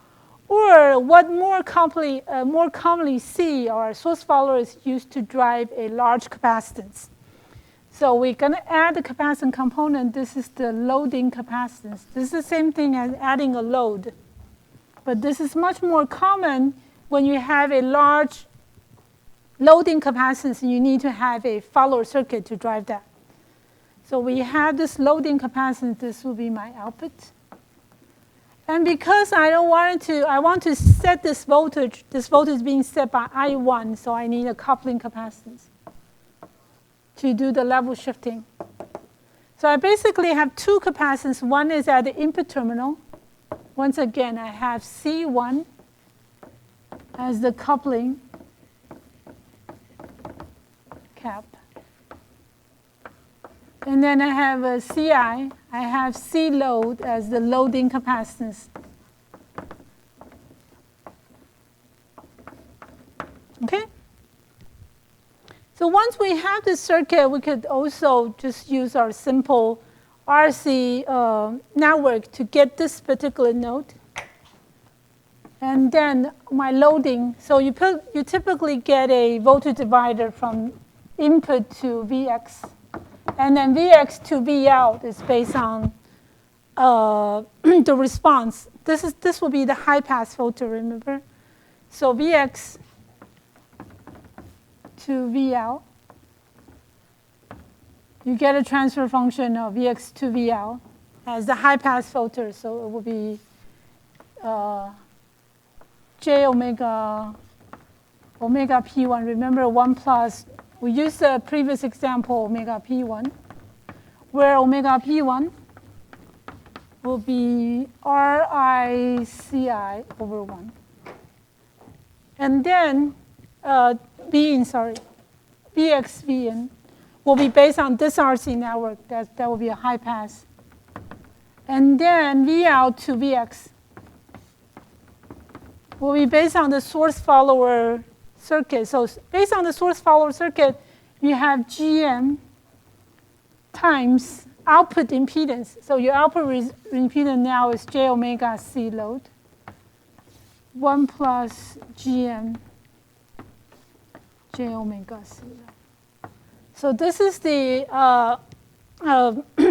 Or what more commonly see are source followers used to drive a large capacitance. So we're going to add the capacitance component. This is the loading capacitance. This is the same thing as adding a load. But this is much more common when you have a large loading capacitance and you need to have a follower circuit to drive that. So we have this loading capacitance. This will be my output. And because I want to set this voltage being set by I1, so I need a coupling capacitance to do the level shifting. So I basically have two capacitors. One is at the input terminal. Once again, I have C1 as the coupling cap. And then I have a CI. I have C load as the loading capacitance. Okay? So once we have this circuit, we could also just use our simple RC network to get this particular node. And then my loading, so you typically get a voltage divider from input to Vx. And then Vx to V out is based on the response. This will be the high pass filter, remember? So Vx to V out, you get a transfer function of Vx to V out as the high pass filter. So it will be J omega P1. Remember 1 plus, we used the previous example, omega P1, where omega P1 will be RICI over 1. And then VXVN will be based on this RC network. That will be a high pass. And then V out to Vx will be based on the source follower circuit. So based on the source follower circuit, you have GM times output impedance. So your output impedance now is J omega C load. 1 plus GM J omega C low. So this is the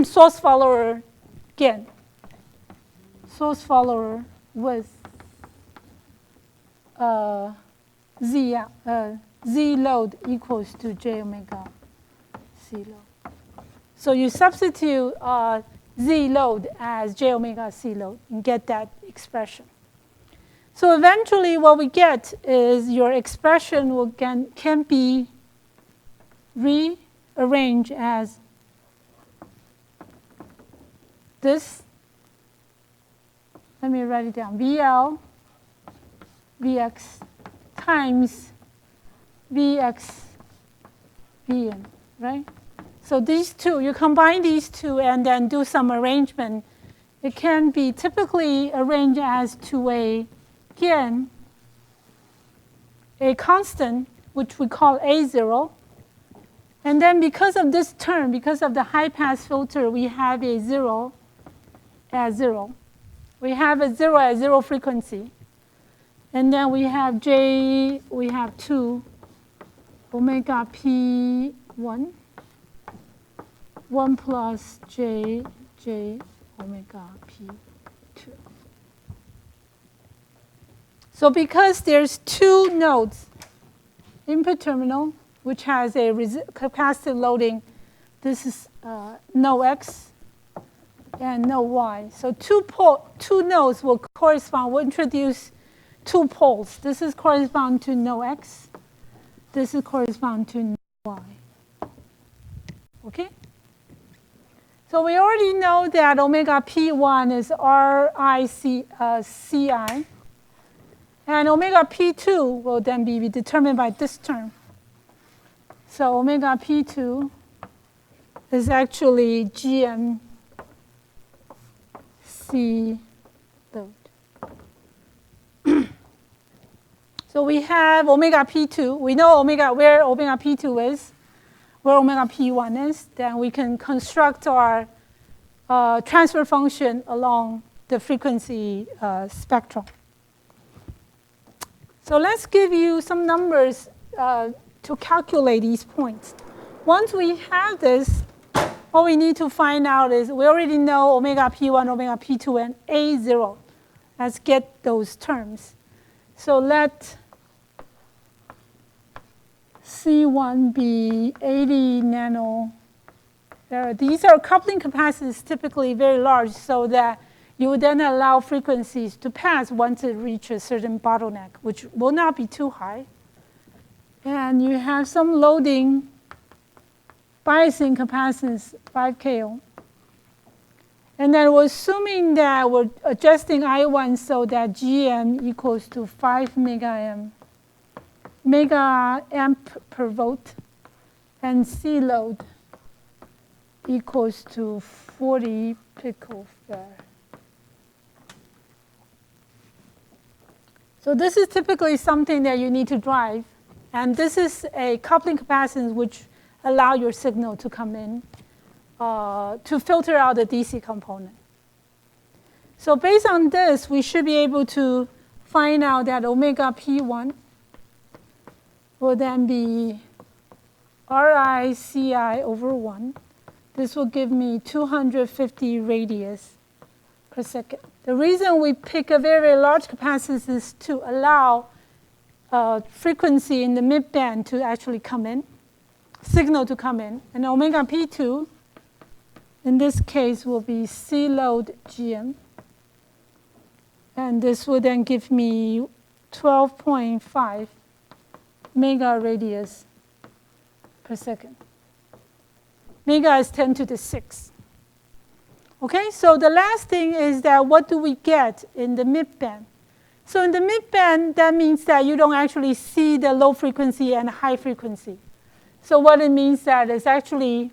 source follower gain. Source follower with Z load equals to J omega C load. So you substitute Z load as J omega C load and get that expression. So eventually what we get is your expression can be rearranged as this. Let me write it down. VL Vx times Vx Vn, right? So these two, you combine these two and then do some arrangement. It can be typically arranged as to a gain, a constant, which we call A0. And then because of this term, because of the high-pass filter, we have a 0 as 0. We have a 0 at 0 frequency. And then we have J, we have 2 omega P1, 1 plus J omega P2. So because there's two nodes, input terminal, which has a capacitive loading, this is no X and no Y. So two nodes will correspond, will introduce 2 poles. This is correspond to no X. This is correspond to no Y. Okay? So we already know that omega P1 is RICI. And omega P2 will then be determined by this term. So omega P2 is actually GM C load. So we have omega P2. We know where omega P2 is, where omega P1 is. Then we can construct our transfer function along the frequency spectrum. So let's give you some numbers to calculate these points. Once we have this, all we need to find out is we already know omega P1, omega P2, and A0. Let's get those terms. So let C1 be 80 nanofarad. These are coupling capacitors typically very large, so that you would then allow frequencies to pass once it reaches a certain bottleneck, which will not be too high. And you have some loading, biasing capacitance, 5K ohm. And then we're assuming that we're adjusting I1 so that GM equals to 5 mega amp per volt, and C load equals to 40 picofarad. So this is typically something that you need to drive. And this is a coupling capacitance which allow your signal to come in to filter out the DC component. So based on this, we should be able to find out that omega P1 will then be RICI over 1. This will give me 250 radius per second. The reason we pick a very, very large capacitance is to allow frequency in the mid-band to actually come in, signal to come in. And omega P2, in this case, will be C load GM. And this will then give me 12.5 mega radius per second. Mega is 10 to the 6. Okay, so the last thing is that what do we get in the mid-band? So in the mid-band, that means that you don't actually see the low frequency and high frequency. So what it means that it's actually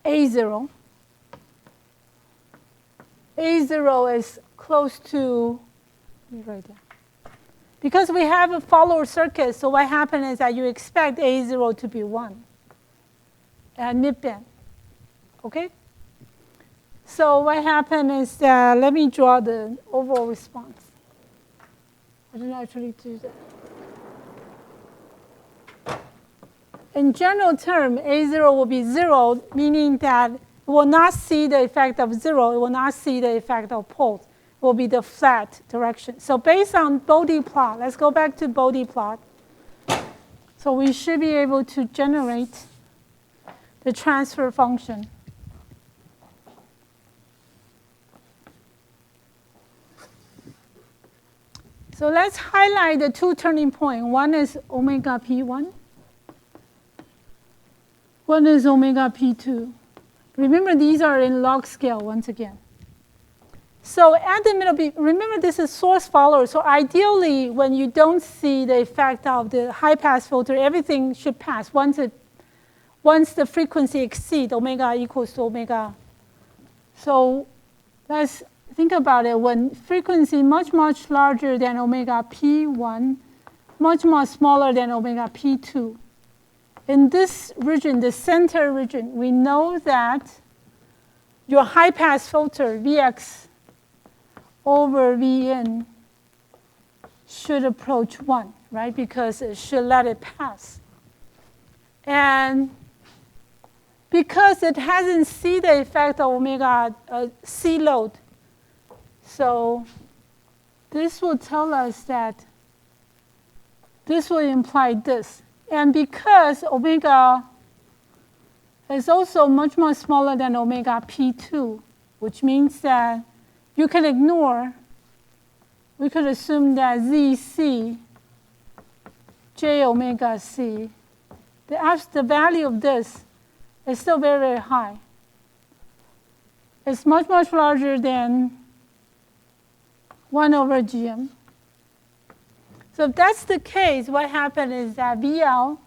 A0. A0 is close to, let me write down. Because we have a follower circuit, so what happens is that you expect A0 to be 1 at mid-band. Okay? So what happened is that, let me draw the overall response. I didn't actually do that. In general term, A0 will be 0, meaning that it will not see the effect of 0. It will not see the effect of poles. It will be the flat direction. So based on Bode plot, let's go back to Bode plot. So we should be able to generate the transfer function. So let's highlight the two turning points. One is omega p1. One is omega p2. Remember, these are in log scale once again. So at the middle, remember this is source follower. So ideally, when you don't see the effect of the high pass filter, everything should pass once the frequency exceeds omega equals to omega. So let's think about it. When frequency much, much larger than omega p1, much more smaller than omega p2. In this region, the center region, we know that your high pass filter, Vx over Vn, should approach 1, right? Because it should let it pass. And because it hasn't seen the effect of omega C load, so this will tell us that this will imply this. And because omega is also much more smaller than omega p2, which means that you can ignore, we could assume that zc, j omega c, the value of this is still very, very high. It's much, much larger than 1 over gm. So if that's the case, what happened is that VL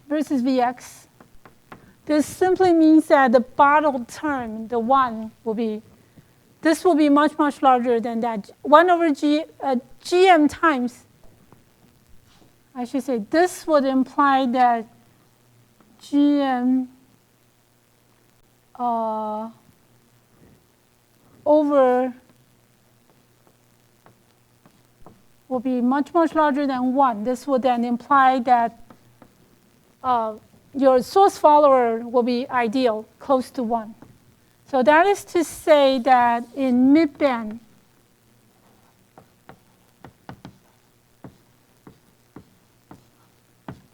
versus Vx, this simply means that the bottom term, the 1, will be, this will be much, much larger than that. 1 over gm times, I should say, this would imply that gm over will be much, much larger than 1. This would then imply that your source follower will be ideal, close to 1. So that is to say that in midband,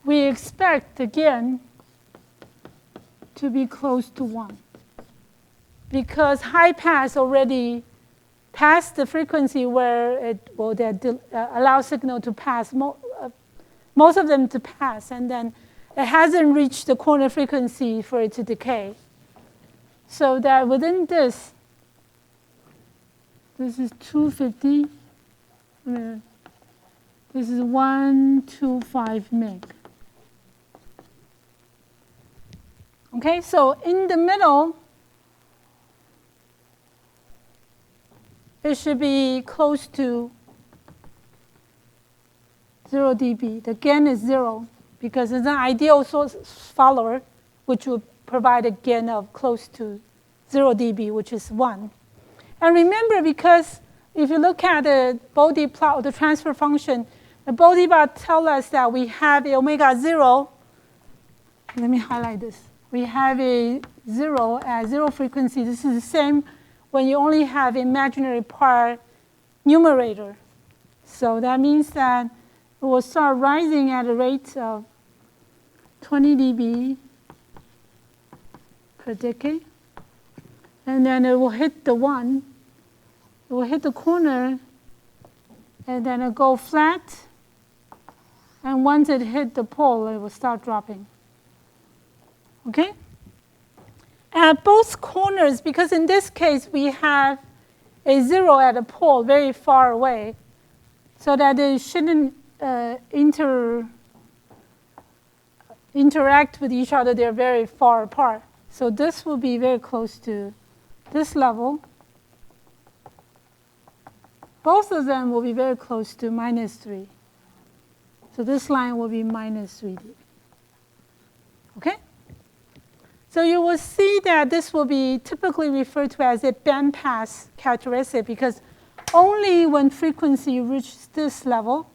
we expect, again, to be close to 1. Because high pass already passed the frequency where it will allow signal to pass, most of them to pass, and then it hasn't reached the corner frequency for it to decay. So that within this is 250, this is 125 meg. Okay, so in the middle, it should be close to 0 dB. The gain is 0 because it's an ideal source follower, which would provide a gain of close to 0 dB, which is 1. And remember, because if you look at the Bode plot, the transfer function, the Bode plot tells us that we have a omega 0. Let me highlight this. We have a 0 at 0 frequency. This is the same when you only have imaginary part numerator. So that means that it will start rising at a rate of 20 dB per decade. And then it will hit the 1. It will hit the corner, and then it will go flat. And once it hit the pole, it will start dropping. Okay? At both corners, because in this case we have a 0 at a pole very far away, so that they shouldn't interact with each other. They're very far apart. So this will be very close to this level. Both of them will be very close to -3. So this line will be -3 dB. Okay? So you will see that this will be typically referred to as a bandpass characteristic, because only when frequency reaches this level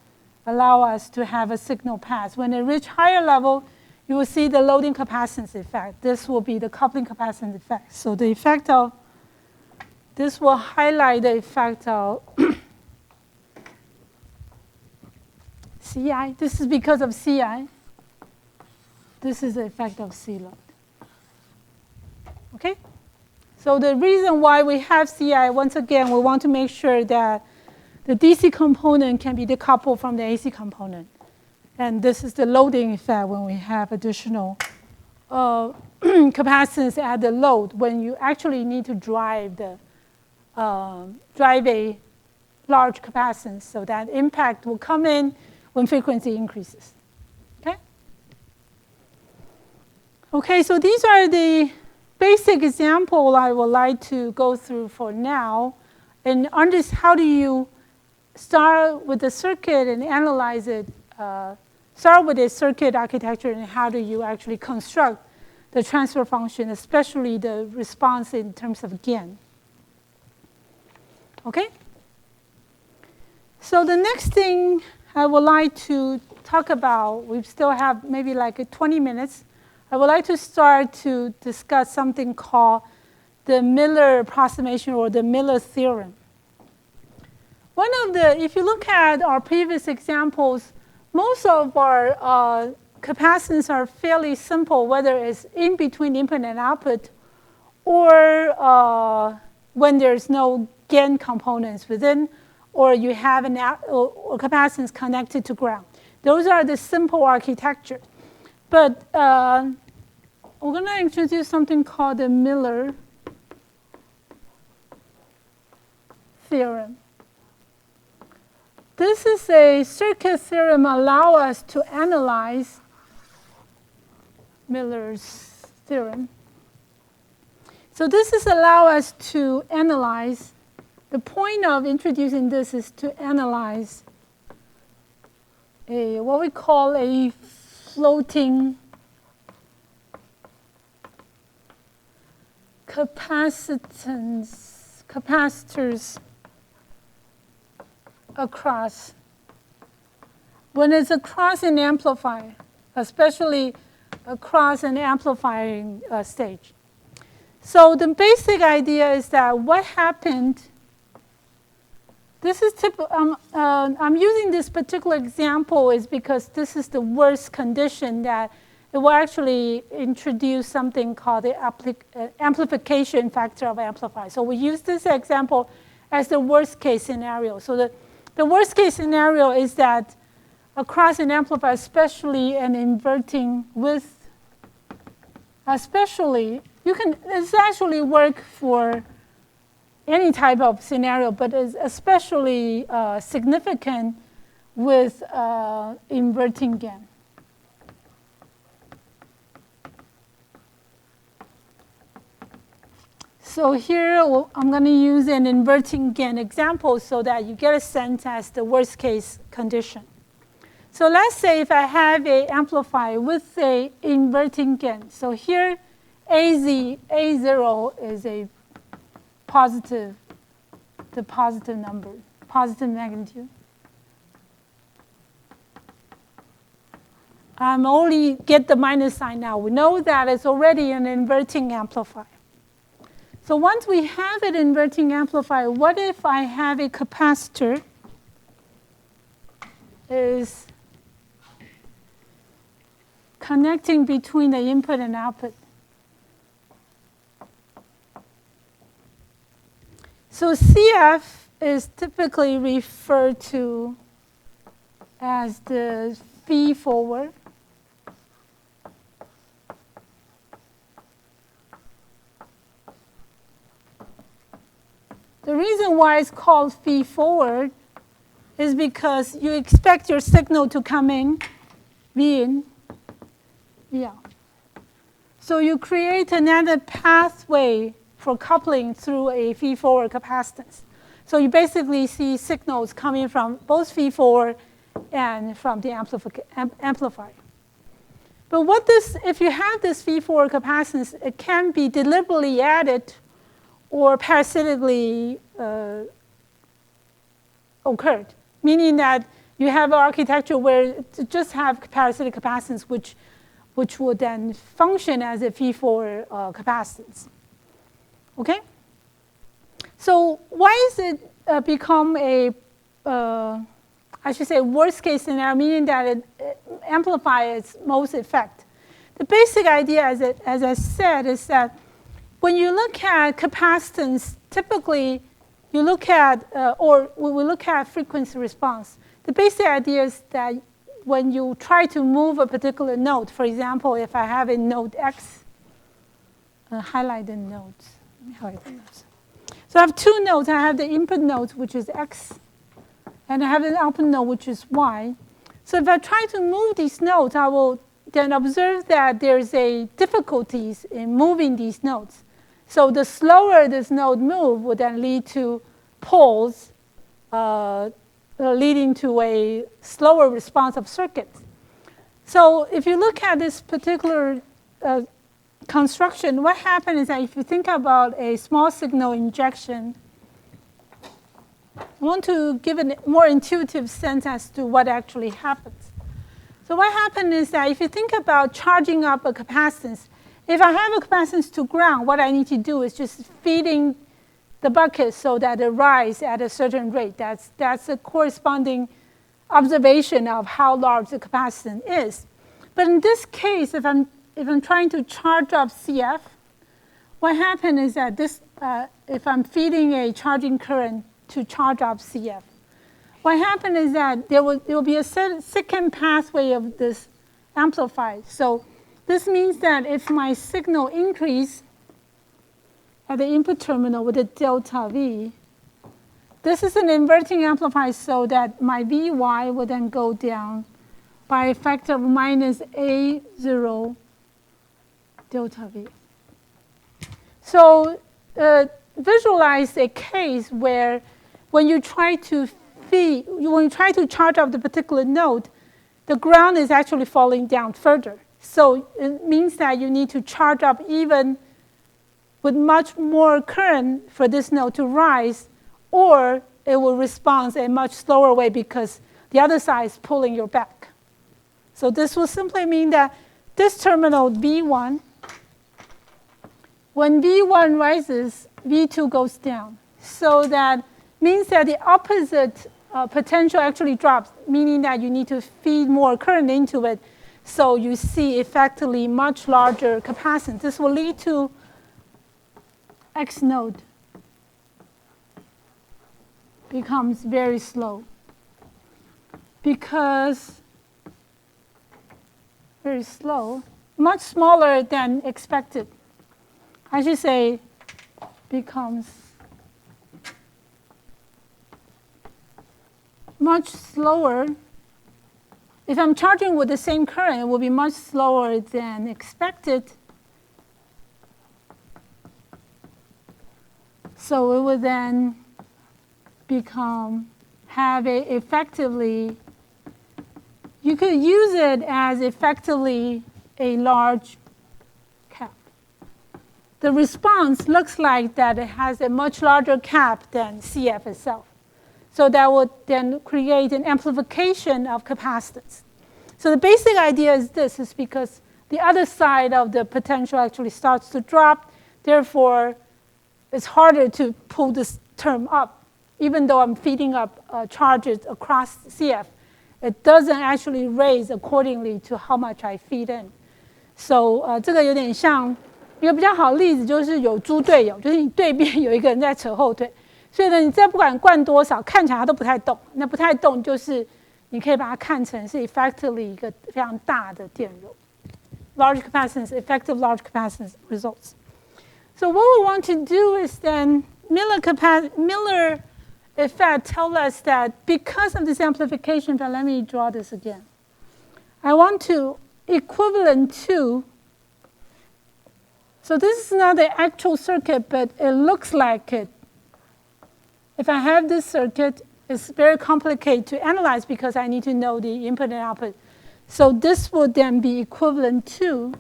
allow us to have a signal pass. When it reaches higher level, you will see the loading capacitance effect. This will be the coupling capacitance effect. So the effect of this will highlight the effect of CI. This is because of CI. This is the effect of C load. Okay? So the reason why we have CI, once again, we want to make sure that the DC component can be decoupled from the AC component. And this is the loading effect when we have additional capacitance at the load, when you actually need to drive a large capacitance. So that impact will come in when frequency increases. Okay? Okay, so these are the basic example I would like to go through for now. And on this, how do you start with the circuit and analyze it? Start with a circuit architecture, and how do you actually construct the transfer function, especially the response in terms of gain. Okay? So the next thing I would like to talk about, we still have maybe like 20 minutes. I would like to start to discuss something called the Miller approximation, or the Miller theorem. If you look at our previous examples, most of our capacitance are fairly simple, whether it's in between input and output, or when there's no gain components within, or you have or capacitance connected to ground. Those are the simple architecture. But we're going to introduce something called the Miller theorem. This is a circuit theorem allow us to analyze Miller's theorem. So this is allow us to analyze. The point of introducing this is to analyze what we call a floating capacitors across. When it's across an amplifier, especially across an amplifying stage. So the basic idea is that what happened, this is typical, I'm using this particular example is because this is the worst condition that it will actually introduce something called the amplification factor of amplifier. So we use this example as the worst case scenario. So the worst case scenario is that across an amplifier, especially an inverting with, it's actually work for any type of scenario, but is especially significant with inverting gain. So here I'm going to use an inverting gain example so that you get a sense as the worst case condition. So let's say if I have an amplifier with a inverting gain. So here A0 is a positive, the positive number, positive magnitude. I'm only get the minus sign now. We know that it's already an inverting amplifier. So once we have an inverting amplifier, what if I have a capacitor is connecting between the input and output? So CF is typically referred to as the feed forward. The reason why it's called feed forward is because you expect your signal to come in, V in, V out. So you create another pathway for coupling through a feed-forward capacitance. So you basically see signals coming from both feed-forward and from the amplifier. But if you have this V4 capacitance, it can be deliberately added or parasitically occurred, meaning that you have an architecture where it just have parasitic capacitance, which would then function as a V4 capacitance. Okay? So why is it become a, I should say, worst case scenario, meaning that it amplifies its most effect? The basic idea, as I said, is that when you look at capacitance, typically you look at, or when we look at frequency response, the basic idea is that when you try to move a particular node, for example, if I have a node X, highlight the nodes. Let me highlight the nodes. So I have two nodes. I have the input node, which is X, and I have an output node, which is Y. So if I try to move these nodes, I will then observe that there's a difficulties in moving these nodes. So the slower this node move would then lead to poles, leading to a slower response of circuits. So if you look at this particular construction, what happens is that if you think about a small signal injection, I want to give a more intuitive sense as to what actually happens. So what happens is that if you think about charging up a capacitance, if I have a capacitance to ground, what I need to do is just feeding the bucket so that it rises at a certain rate. That's a corresponding observation of how large the capacitance is. But in this case, if I'm trying to charge up CF, what happens is that if I'm feeding a charging current to charge up CF, what happens is that there will be a second pathway of this amplified. So this means that if my signal increase at the input terminal with a delta V, this is an inverting amplifier, so that my Vy will then go down by a factor of minus A0 delta V. So visualize a case where when you try to charge up the particular node, the ground is actually falling down further. So it means that you need to charge up even with much more current for this node to rise, or it will respond a much slower way because the other side is pulling your back. So this will simply mean that this terminal V1, when V1 rises, V2 goes down. So that means that the opposite potential actually drops, meaning that you need to feed more current into it. So you see effectively much larger capacitance. This will lead to X node becomes very slow because very slow, much smaller than expected. I should say becomes much slower. If I'm charging with the same current, it will be much slower than expected. So it would then have effectively, you could use it as effectively a large cap. The response looks like that it has a much larger cap than CF itself. So that would then create an amplification of capacitance. So the basic idea is this, is because the other side of the potential actually starts to drop, therefore it's harder to pull this term up. Even though I'm feeding up charges across CF, it doesn't actually raise accordingly to how much I feed in. So 这个有点像一个比较好的例子，就是有猪队友，就是你对面有一个人在扯后腿，所以呢，你再不管灌多少，看起来它都不太动。那不太动就是你可以把它看成是 effectively 一个非常大的电流 ，large capacitance, effective large capacitance results. So what we want to do is then Miller effect tells us that because of this amplification, but let me draw this again. I want to equivalent to, so this is not the actual circuit, but it looks like it. If I have this circuit, it's very complicated to analyze because I need to know the input and output. So this would then be equivalent to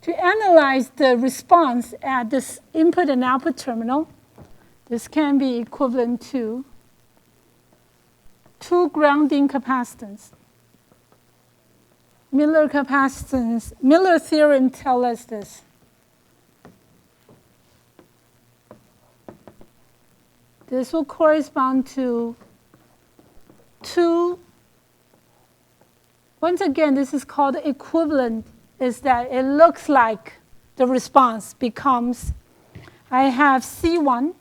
analyze the response at this input and output terminal, this can be equivalent to 2 grounding capacitance. Miller capacitance, Miller theorem tells us this. This will correspond to 2. Once again, this is called equivalent, is that it looks like the response becomes, I have C1,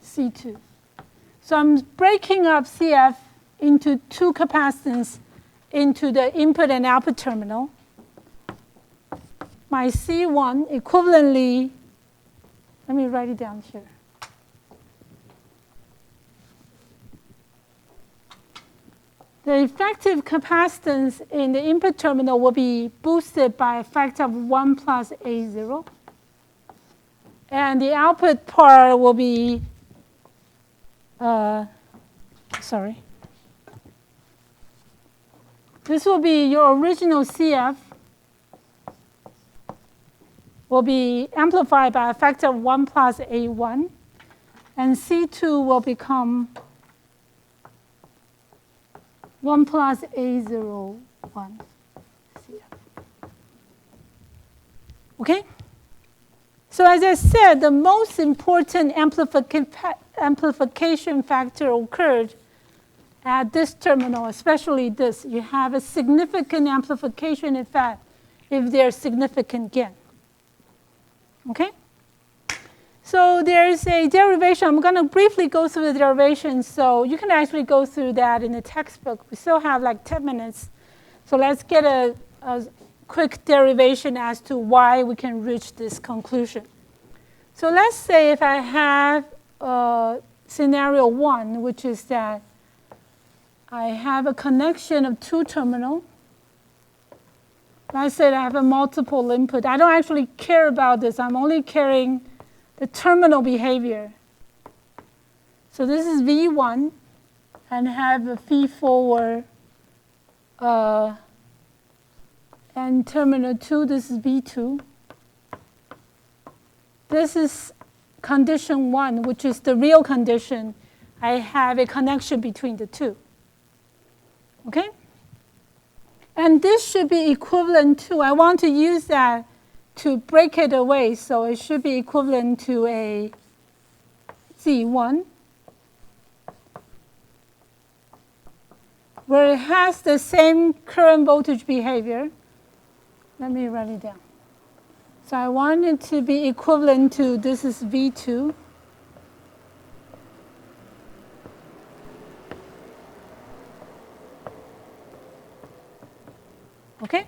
C2. So I'm breaking up CF into 2 capacitance into the input and output terminal. My C1 equivalently, let me write it down here. The effective capacitance in the input terminal will be boosted by a factor of 1 plus A0. And the output part will be, this will be your original CF will be amplified by a factor of 1 plus A1. And C2 will become 1 plus A01 CF. Okay? So as I said, the most important amplification factor occurred at this terminal, especially this. You have a significant amplification effect if there's significant gain. Okay? So there's a derivation. I'm going to briefly go through the derivation. So you can actually go through that in the textbook. We still have like 10 minutes. So let's get a quick derivation as to why we can reach this conclusion. So let's say if I have scenario 1, which is that I have a connection of 2 terminals. Let's say I have a multiple input. I don't actually care about this. I'm only caring the terminal behavior. So this is V1, and have a feed forward, and terminal 2, this is V2. This is condition 1, which is the real condition. I have a connection between the 2. Okay? And this should be equivalent to, I want to use that to break it away, so it should be equivalent to a Z1, where it has the same current voltage behavior. Let me write it down. So I want it to be equivalent to, this is V2. Okay?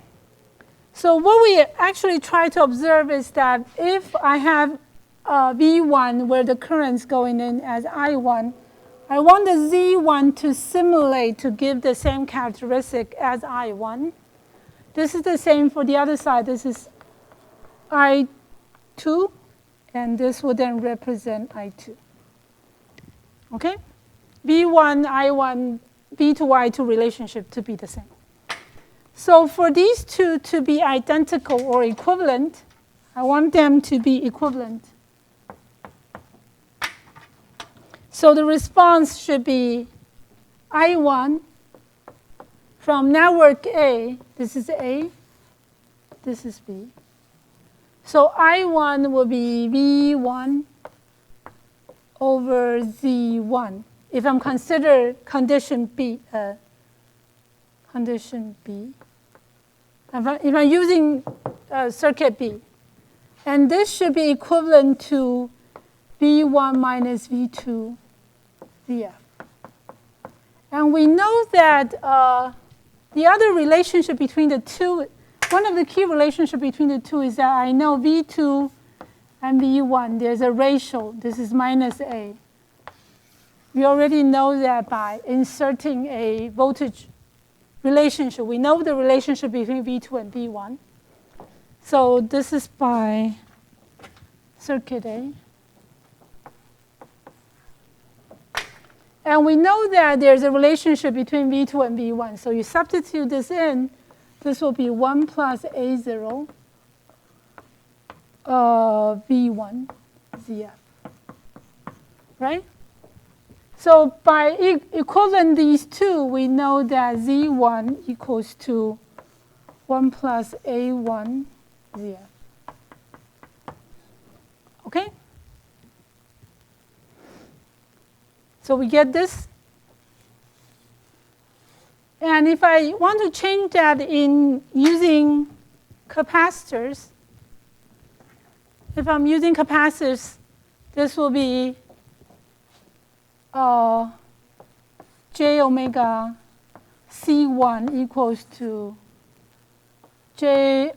So what we actually try to observe is that if I have V1 where the current's going in as I1, I want the Z1 to simulate to give the same characteristic as I1. This is the same for the other side. This is I2, and this would then represent I2. Okay? V1, I1, V2, I2 relationship to be the same. So for these two to be identical or equivalent, I want them to be equivalent. So the response should be I1 from network A. This is A. This is B. So I1 will be V1 over Z1 if I'm consider condition B. Condition B. If I'm using circuit B. And this should be equivalent to V1 minus V2 VF. And we know that the other relationship between the two, one of the key relationships between the two is that I know V2 and V1, there's a ratio. This is minus A. We already know that by inserting a voltage relationship. We know the relationship between V2 and V1. So this is by circuit A. And we know that there's a relationship between V2 and V1. So you substitute this in, this will be 1 plus A0 V1 ZF, right? So by equivalent these two, we know that Z1 equals to 1 plus A1 ZF. Okay? So we get this. And if I want to change that in using capacitors, if I'm using capacitors, this will be J omega C1 equals to J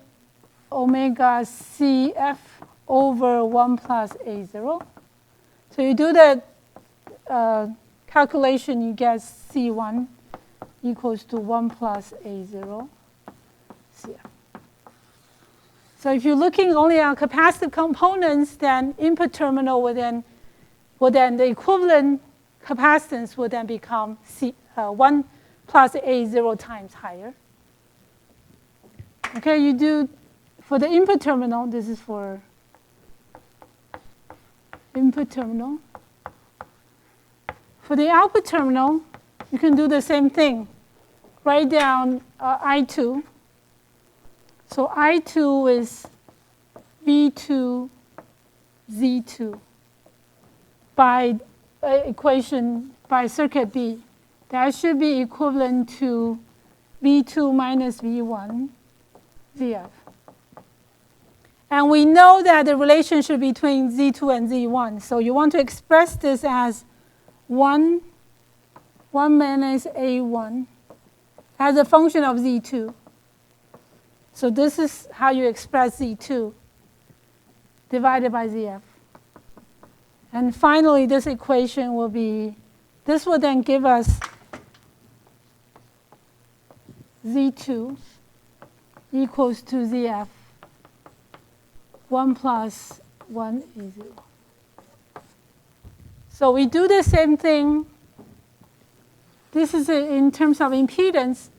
omega CF over 1 plus A0. So you do the calculation, you get C1 equals to 1 plus A0 CF. So if you're looking only at capacitive components, then input terminal will then the equivalent capacitance will then become 1 plus A0 times higher. Okay, you do for the input terminal, this is for input terminal. For the output terminal, you can do the same thing. Write down I2. So I2 is V2 Z2 by equation by circuit B. That should be equivalent to V2 minus V1 ZF. And we know that the relationship between Z2 and Z1. So you want to express this as 1 minus A1 as a function of Z2. So this is how you express Z2 divided by ZF. And finally, this equation will be, this will then give us Z2 equals to ZF 1 plus 1 A0. So we do the same thing. This is in terms of impedance.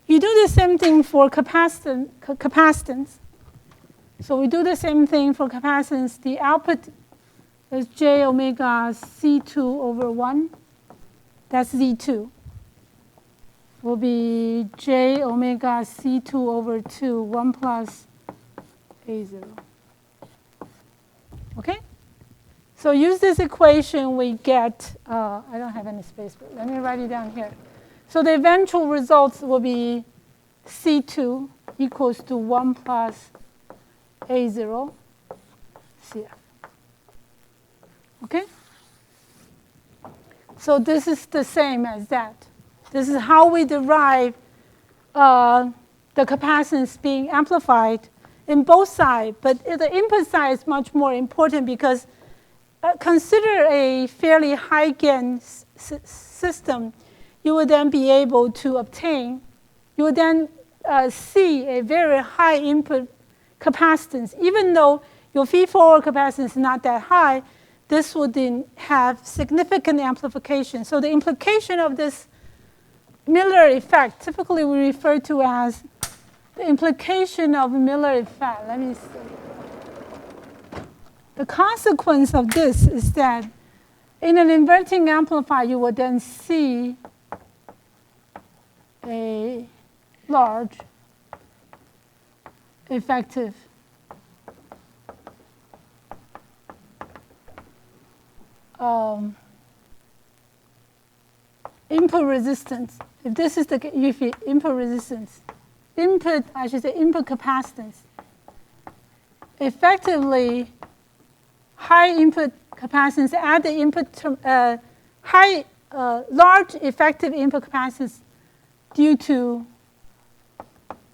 You do the same thing for capacitance. So we do the same thing for capacitance. The output is J omega C2 over 1. That's Z2. Will be J omega C2 over 2, 1 plus A0. Okay? So use this equation, we get, I don't have any space, but let me write it down here. So the eventual results will be C2 equals to 1 plus A0 CF. Okay? So this is the same as that. This is how we derive the capacitance being amplified in both sides. But the input side is much more important because consider a fairly high gain system. You would then be able to obtain, you would then see a very high input capacitance. Even though your feed-forward capacitance is not that high, this would then have significant amplification. So the implication of this Miller effect, typically we refer to as the implication of Miller effect. Let me see. The consequence of this is that in an inverting amplifier, you will then see a large effective input resistance. If this is the input resistance, I should say input capacitance. Effectively, high input capacitance at the input large effective input capacitance due to,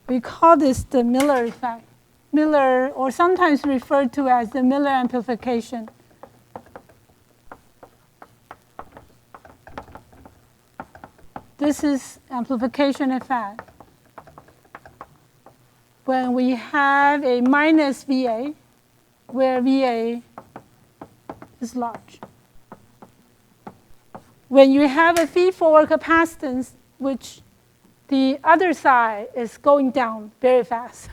we call this the Miller effect. Miller, or sometimes referred to as the Miller amplification. This is amplification effect. When we have a minus VA, where VA is large. when you have a feed-forward capacitance, which the other side is going down very fast,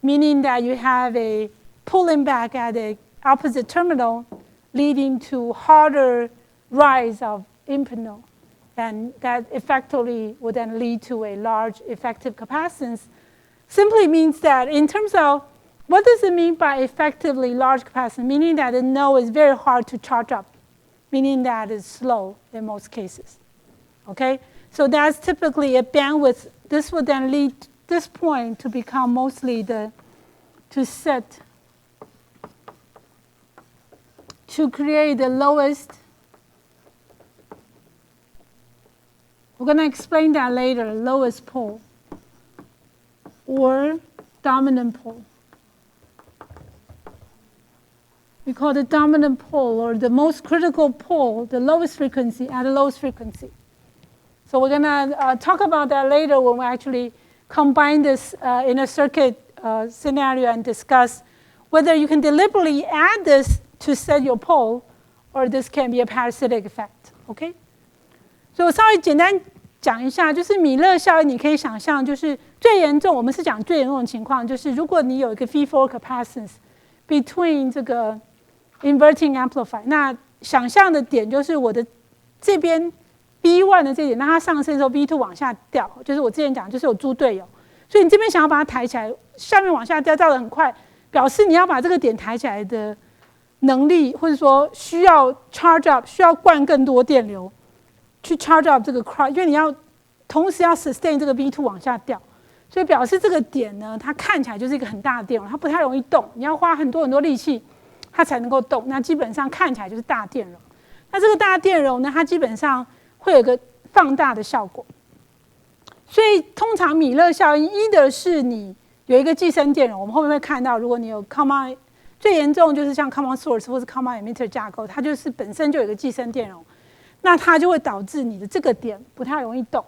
meaning that you have a pulling back at the opposite terminal, leading to harder rise of impedance, and that effectively would then lead to a large effective capacitance. Simply means that in terms of what does it mean by effectively large capacitance, meaning that the node is very hard to charge up, meaning that it's slow in most cases. Okay? So that's typically a bandwidth. This would then lead this point to become mostly to create the lowest. We're going to explain that later, lowest pole or dominant pole. We call the dominant pole, or the most critical pole, the lowest frequency at the lowest frequency. So we're going to talk about that later when we actually combine this in a circuit scenario and discuss whether you can deliberately add this to set your pole, or this can be a parasitic effect. Okay? 所以我稍微简单讲一下，就是米勒效应，你可以想象，就是最严重，我们是讲最严重的情况，就是如果你有一个 feed-forward capacitance between 这个 inverting amplifier， 那想象的点就是我的这边 B1 的这点，让它上升的时候 B2 往下掉，就是我之前讲，就是有猪队友，所以你这边想要把它抬起来，下面往下掉，掉得很快，表示你要把这个点抬起来的能力，或者说需要 charge up， 需要灌更多电流去 charge up 这个 cross， 因为你要同时要 sustain 这个 B2 往下掉，所以表示这个点呢，它看起来就是一个很大的电容，它不太容易动，你要花很多力气，它才能够动。那基本上看起来就是大电容。那这个大电容呢，它基本上会有一个放大的效果。所以通常米勒效应，一的是你有一个寄生电容，我们后面会看到，如果你有 common， 最严重就是像 common source 或是 common emitter 架构，它就是本身就有一个寄生电容，那它就会导致你的这个点不太容易动。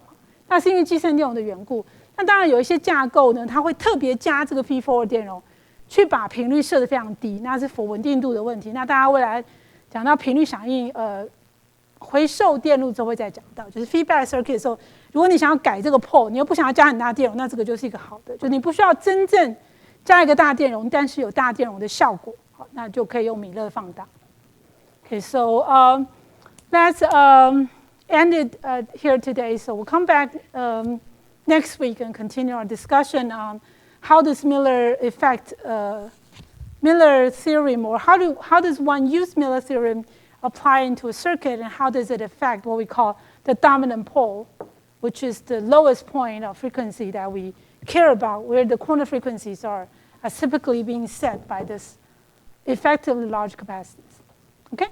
那是因为寄生电容的缘故。那当然有一些架构呢，它会特别加这个 feed-forward 电容，去把频率设得非常低，那是否稳定度的问题。那大家未来讲到频率响应，回授电路之后会再讲到，就是 feedback circuit 的时候，如果你想要改这个 pole， 你又不想要加很大电容，那这个就是一个好的，就你不需要真正加一个大电容，但是有大电容的效果，好，那就可以用米勒放大。Okay, so let's end it here today. So we'll come back next week and continue our discussion on how does Miller effect Miller theorem, or how does one use Miller theorem apply into a circuit, and how does it affect what we call the dominant pole, which is the lowest point of frequency that we care about, where the corner frequencies are typically being set by this effectively large capacitance. Okay?